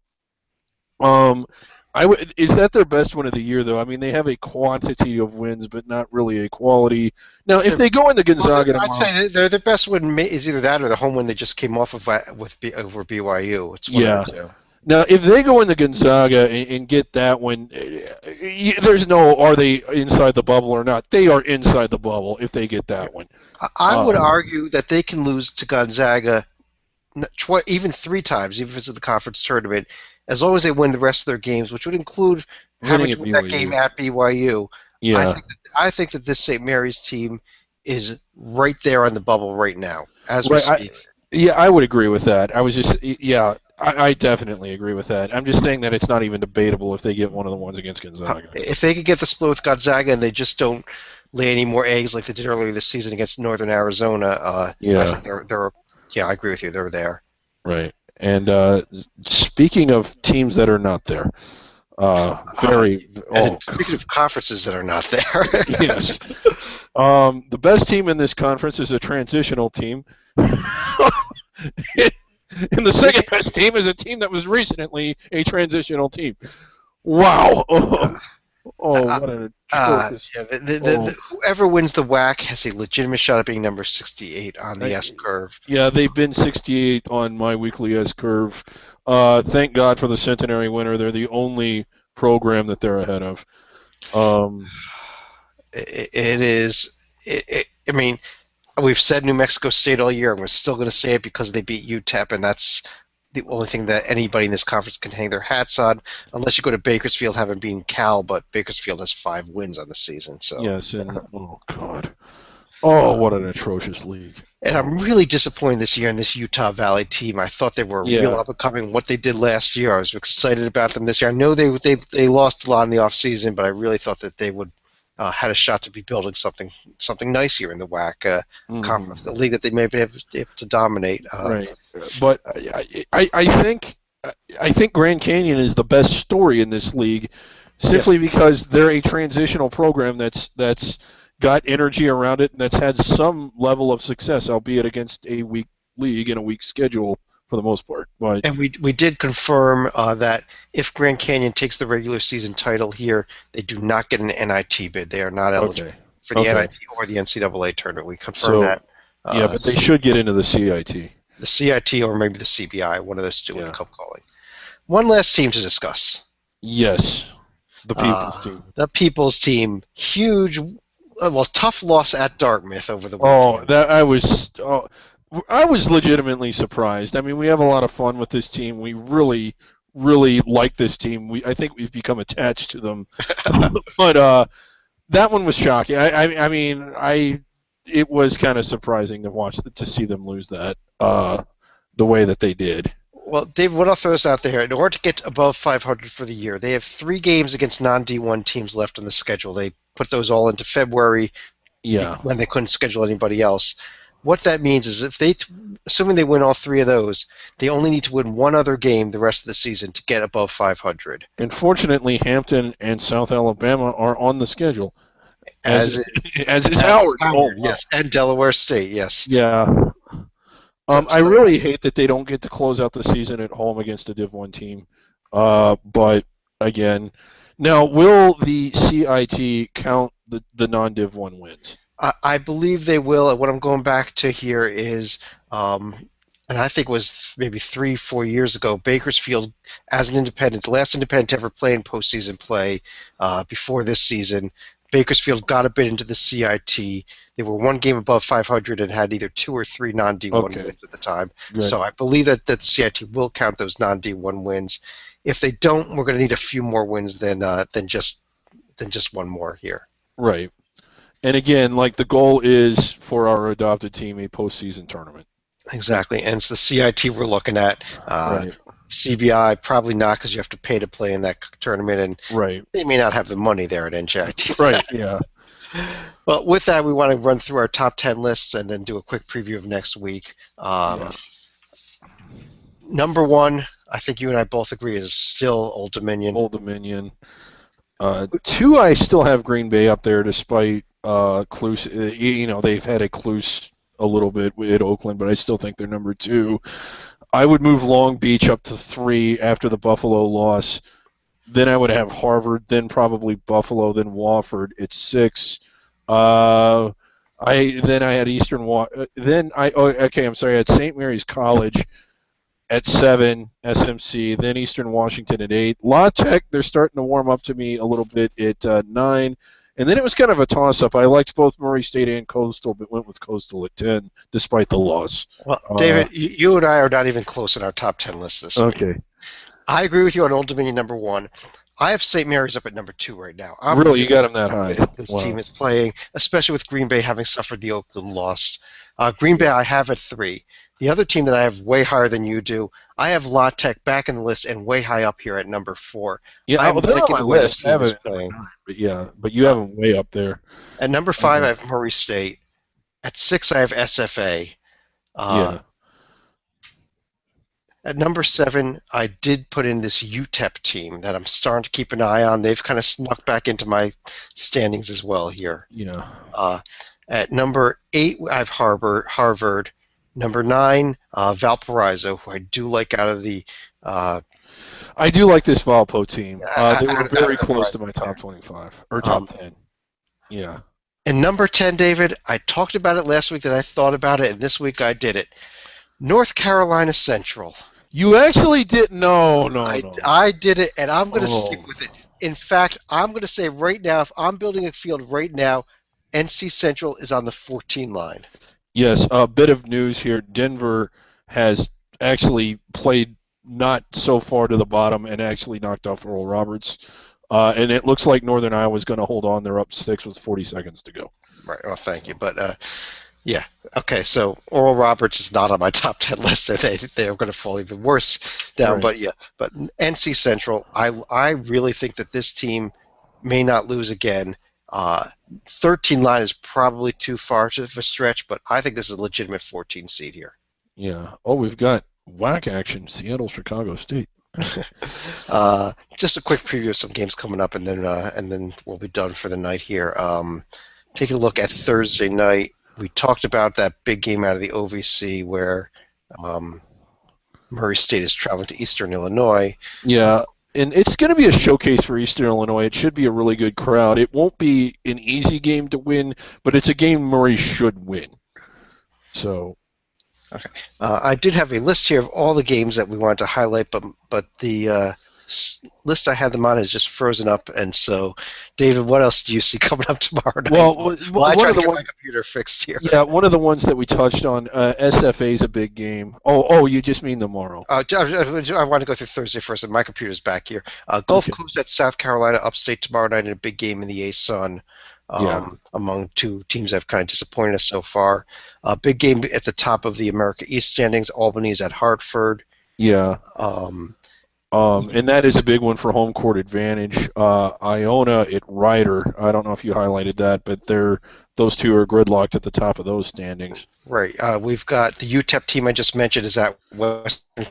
Is that their best win of the year, though? I mean, they have a quantity of wins, but not really a quality. Now, if they go into Gonzaga tomorrow, I'd say their best win is either that or the home win they just came off of over BYU. It's one of the two. Now, if they go into Gonzaga and get that one, there's no are they inside the bubble or not. They are inside the bubble if they get that one. I would argue that they can lose to Gonzaga even 3 times, even if it's at the conference tournament, as long as they win the rest of their games, which would include having to win that game at BYU. Yeah. I think that this St. Mary's team is right there on the bubble right now, as we speak. I would agree with that. I definitely agree with that. I'm just saying that it's not even debatable if they get one of the ones against Gonzaga. If they could get the split with Gonzaga and they just don't lay any more eggs like they did earlier this season against Northern Arizona, I think they're I agree with you. They're there. Right. And speaking of teams that are not there, speaking of conferences that are not there, yes. The best team in this conference is a transitional team. And the second best team is a team that was recently a transitional team. Wow. What a whoever wins the WAC has a legitimate shot at being number 68 on the S curve. Yeah, they've been 68 on my weekly S curve. Thank God for the Centenary winner. They're the only program that they're ahead of. I mean, we've said New Mexico State all year, and we're still going to say it because they beat UTEP, and that's the only thing that anybody in this conference can hang their hats on, unless you go to Bakersfield, having beaten Cal, but Bakersfield has 5 wins on the season. So yes, and oh God, what an atrocious league! And I'm really disappointed this year in this Utah Valley team. I thought they were real up and coming. What they did last year, I was excited about them this year. I know they lost a lot in the off season, but I really thought that they would. Had a shot to be building something nice here in the WAC conference, the league that they may be able to dominate. Right, but I think Grand Canyon is the best story in this league, simply because they're a transitional program that's got energy around it and that's had some level of success, albeit against a weak league and a weak schedule for the most part. But and we did confirm that if Grand Canyon takes the regular season title here, they do not get an NIT bid. They are not eligible for the NIT or the NCAA tournament. We confirmed that. But they should get into the CIT. The CIT or maybe the CBI, one of those two would come calling. One last team to discuss. Yes, the People's team. The People's team, huge, tough loss at Dartmouth over the weekend. I was legitimately surprised. I mean, we have a lot of fun with this team. We really, really like this team. I think we've become attached to them. But that one was shocking. It was kind of surprising to see them lose that the way that they did. Well, Dave, what I'll throw this out there. In order to get above 500 for the year, they have 3 games against non-D1 teams left on the schedule. They put those all into February when they couldn't schedule anybody else. What that means is assuming they win all 3 of those, they only need to win one other game the rest of the season to get above 500. Unfortunately, Hampton and South Alabama are on the schedule. As is Howard. Yes, and Delaware State, yes. Yeah. I really hate that they don't get to close out the season at home against a Div 1 team. But, again, now will the CIT count the non-Div 1 wins? I believe they will. What I'm going back to here is, and I think it was maybe 3-4 years ago, Bakersfield, as an independent, the last independent to ever play in postseason play before this season, Bakersfield got a bid into the CIT. They were 1 game above 500 and had either 2 or 3 non-D1 wins at the time. Good. So I believe that the CIT will count those non-D1 wins. If they don't, we're going to need a few more wins than just one more here. Right. And again, the goal is for our adopted team a postseason tournament. Exactly, and it's the CIT we're looking at. Right. CBI, probably not, because you have to pay to play in that tournament, and Right. they may not have the money there at NJIT. Right, yeah. Well, with that, we want to run through our top 10 lists and then do a quick preview of next week. Number one, I think you and I both agree, is still Old Dominion. Old Dominion. Two, I still have Green Bay up there, despite Cluse. They've had a Cluse a little bit at Oakland, but I still think they're number two. I would move Long Beach up to 3 after the Buffalo loss. Then I would have Harvard, then probably Buffalo, then Wofford at 6. I had I had St. Mary's College at 7, SMC, then Eastern Washington at 8. La Tech, they're starting to warm up to me a little bit at 9. And then it was kind of a toss-up. I liked both Murray State and Coastal, but went with Coastal at 10, despite the loss. Well, David, you and I are not even close in our top 10 list this week. Okay. I agree with you on Old Dominion number 1. I have St. Mary's up at number 2 right now. Really? You got them that high? This team is playing, especially with Green Bay having suffered the Oakland loss. Green Bay I have at 3. The other team that I have way higher than you do, I have La Tech back in the list and way high up here at number 4. Yeah, I'm they're on my list. I have it, playing. But you have them way up there. At number 5, I have Murray State. At 6, I have SFA. At number 7, I did put in this UTEP team that I'm starting to keep an eye on. They've kind of snuck back into my standings as well here. Yeah. At number 8, I have Harvard. Number 9, Valparaiso, who I do like out of the... I do like this Valpo team. They were very close to my top 25, or top 10. Yeah. And number 10, David, I talked about it last week that I thought about it, and this week I did it. North Carolina Central. You actually did? No. I did it, and I'm going to stick with it. In fact, I'm going to say right now, if I'm building a field right now, NC Central is on the 14 line. Yes, a bit of news here. Denver has actually played not so far to the bottom and actually knocked off Oral Roberts. And it looks like Northern Iowa is going to hold on. They're up 6 with 40 seconds to go. Right. Well, thank you. But, yeah. Okay, so Oral Roberts is not on my top 10 list. They're going to fall even worse down. Right. But, yeah. But NC Central, I really think that this team may not lose again. 13 line is probably too far of a stretch, but I think this is a legitimate 14 seed here. Yeah. Oh, we've got WAC action, Seattle, Chicago State. Just a quick preview of some games coming up, and then we'll be done for the night here. Taking a look at Thursday night, we talked about that big game out of the OVC where Murray State is traveling to Eastern Illinois. Yeah. And it's going to be a showcase for Eastern Illinois. It should be a really good crowd. It won't be an easy game to win, but it's a game Murray should win. So, okay. I did have a list here of all the games that we wanted to highlight, but the list I had them on is just frozen up. And so, David, what else do you see coming up tomorrow night? Well, I tried to get my computer fixed here. Yeah, one of the ones that we touched on, SFA is a big game. Oh, you just mean tomorrow. I want to go through Thursday first, and my computer's back here. Gulf Coast at South Carolina Upstate tomorrow night in a big game in the A-Sun. Among two teams that have kind of disappointed us so far. Big game at the top of the America East standings. Albany's at Hartford. Yeah. And that is a big one for home court advantage. Iona at Ryder. I don't know if you highlighted that, but those two are gridlocked at the top of those standings. Right. We've got the UTEP team I just mentioned is at Western.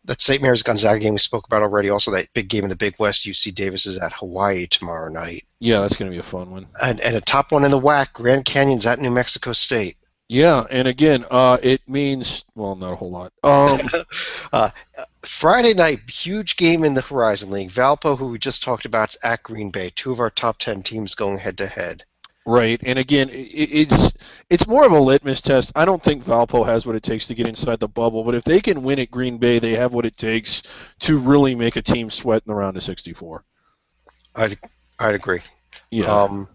That St. Mary's Gonzaga game we spoke about already. Also, that big game in the Big West, UC Davis is at Hawaii tomorrow night. Yeah, that's going to be a fun one. And a top one in the WAC, Grand Canyon's at New Mexico State. Yeah, and again, it means, well, not a whole lot. Friday night, huge game in the Horizon League. Valpo, who we just talked about, is at Green Bay. 2 of our top 10 teams going head-to-head. Right, and again, it's more of a litmus test. I don't think Valpo has what it takes to get inside the bubble, but if they can win at Green Bay, they have what it takes to really make a team sweat in the round of 64. I'd agree. Yeah.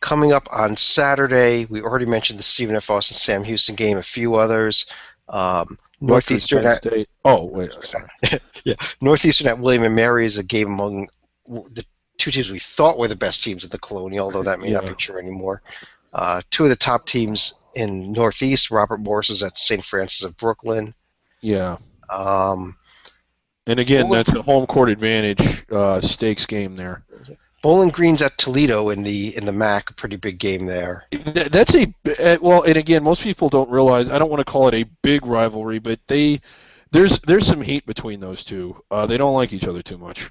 Coming up on Saturday, we already mentioned the Stephen F. Austin Sam Houston game, a few others. Northeastern at State. Oh, wait. Sorry. Yeah, Northeastern at William and Mary is a game among the two teams we thought were the best teams in the Colonial, although that may not be true anymore. Two of the top teams in Northeast, Robert Morris is at St. Francis of Brooklyn. Yeah. And again, that's a home court advantage stakes game there. Bowling Green's at Toledo in the MAC, a pretty big game there. That's well, and again, most people don't realize. I don't want to call it a big rivalry, but there's some heat between those two. They don't like each other too much.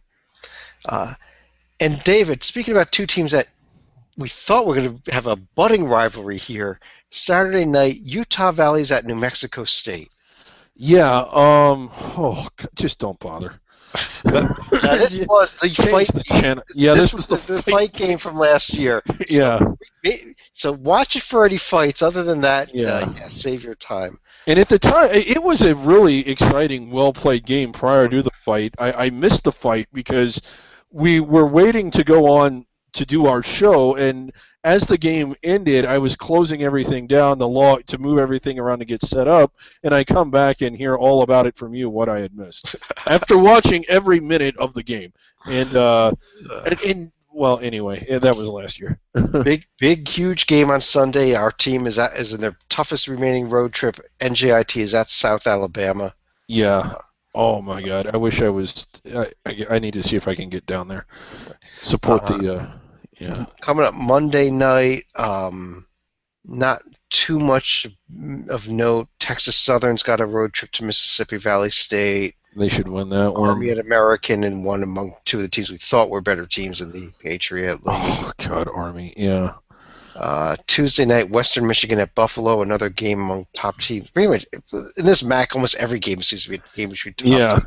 And David, speaking about two teams that we thought were going to have a budding rivalry here, Saturday night, Utah Valley's at New Mexico State. Yeah. Just don't bother. But this was the fight game. Yeah, this was the fight game from last year. So watch it for any fights. Other than that, save your time. And at the time, it was a really exciting, well-played game prior to the fight. I missed the fight because we were waiting to go on to do our show, and as the game ended, I was closing everything down, to move everything around to get set up, and I come back and hear all about it from you, what I had missed, after watching every minute of the game. And well, anyway, that was last year. big, huge game on Sunday. Our team is in their toughest remaining road trip. NJIT is at South Alabama. Yeah. Oh my God! I wish I was. I need to see if I can get down there. Support Yeah. Coming up Monday night, not too much of note. Texas Southern's got a road trip to Mississippi Valley State. They should win that one. Army and American, and one among two of the teams we thought were better teams in the Patriot League. Oh God, Army, yeah. Tuesday night, Western Michigan at Buffalo, another game among top teams. Pretty much in this MAC, almost every game seems to be a game which we top. Yeah,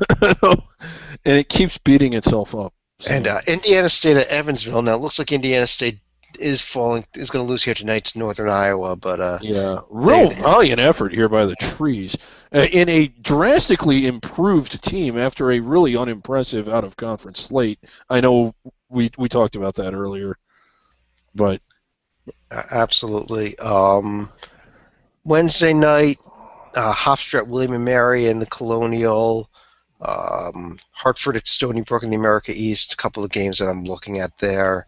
and it keeps beating itself up. So. And Indiana State at Evansville. Now it looks like Indiana State is going to lose here tonight to Northern Iowa, but real valiant effort here by the Trees in a drastically improved team after a really unimpressive out of conference slate. I know we talked about that earlier, but absolutely. Wednesday night, Hofstra at William and Mary in the Colonial. Hartford at Stony Brook in the America East. A couple of games that I'm looking at there.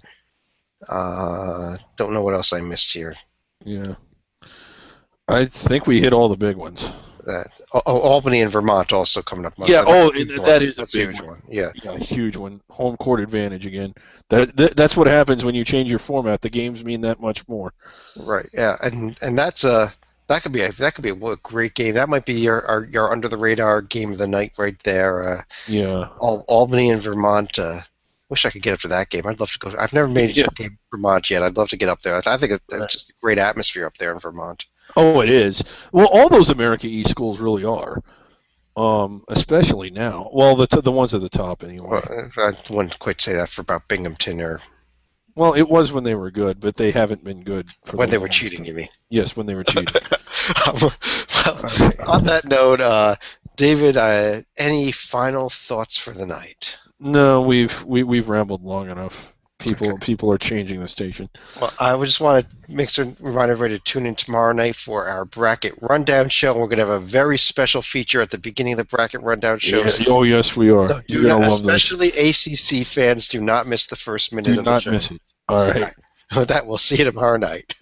Don't know what else I missed here. Yeah, I think we hit all the big ones. Albany and Vermont also coming up. Yeah, that is a big one. Yeah, a huge one. Home court advantage again. That's what happens when you change your format. The games mean that much more. Right. Yeah, and that's that could be a great game. That might be your under the radar game of the night right there. Albany and Vermont. Wish I could get up to that game. I'd love to go. I've never made a game in Vermont yet. I'd love to get up there. I think it's just a great atmosphere up there in Vermont. Oh, it is. Well, all those America East schools really are, especially now. Well, the ones at the top anyway. Well, I wouldn't quite say that for about Binghamton or. Well, it was when they were good, but they haven't been good. When they were cheating, you mean? Yes, when they were cheating. On that note, David, any final thoughts for the night? No, we've rambled long enough. People are changing the station. Well, I would just want to remind everybody to tune in tomorrow night for our bracket rundown show. We're going to have a very special feature at the beginning of the bracket rundown show. Yeah, oh yes, we are. So especially ACC fans, do not miss the first minute of the show. Do not miss it. All right. With that, we'll see you tomorrow night.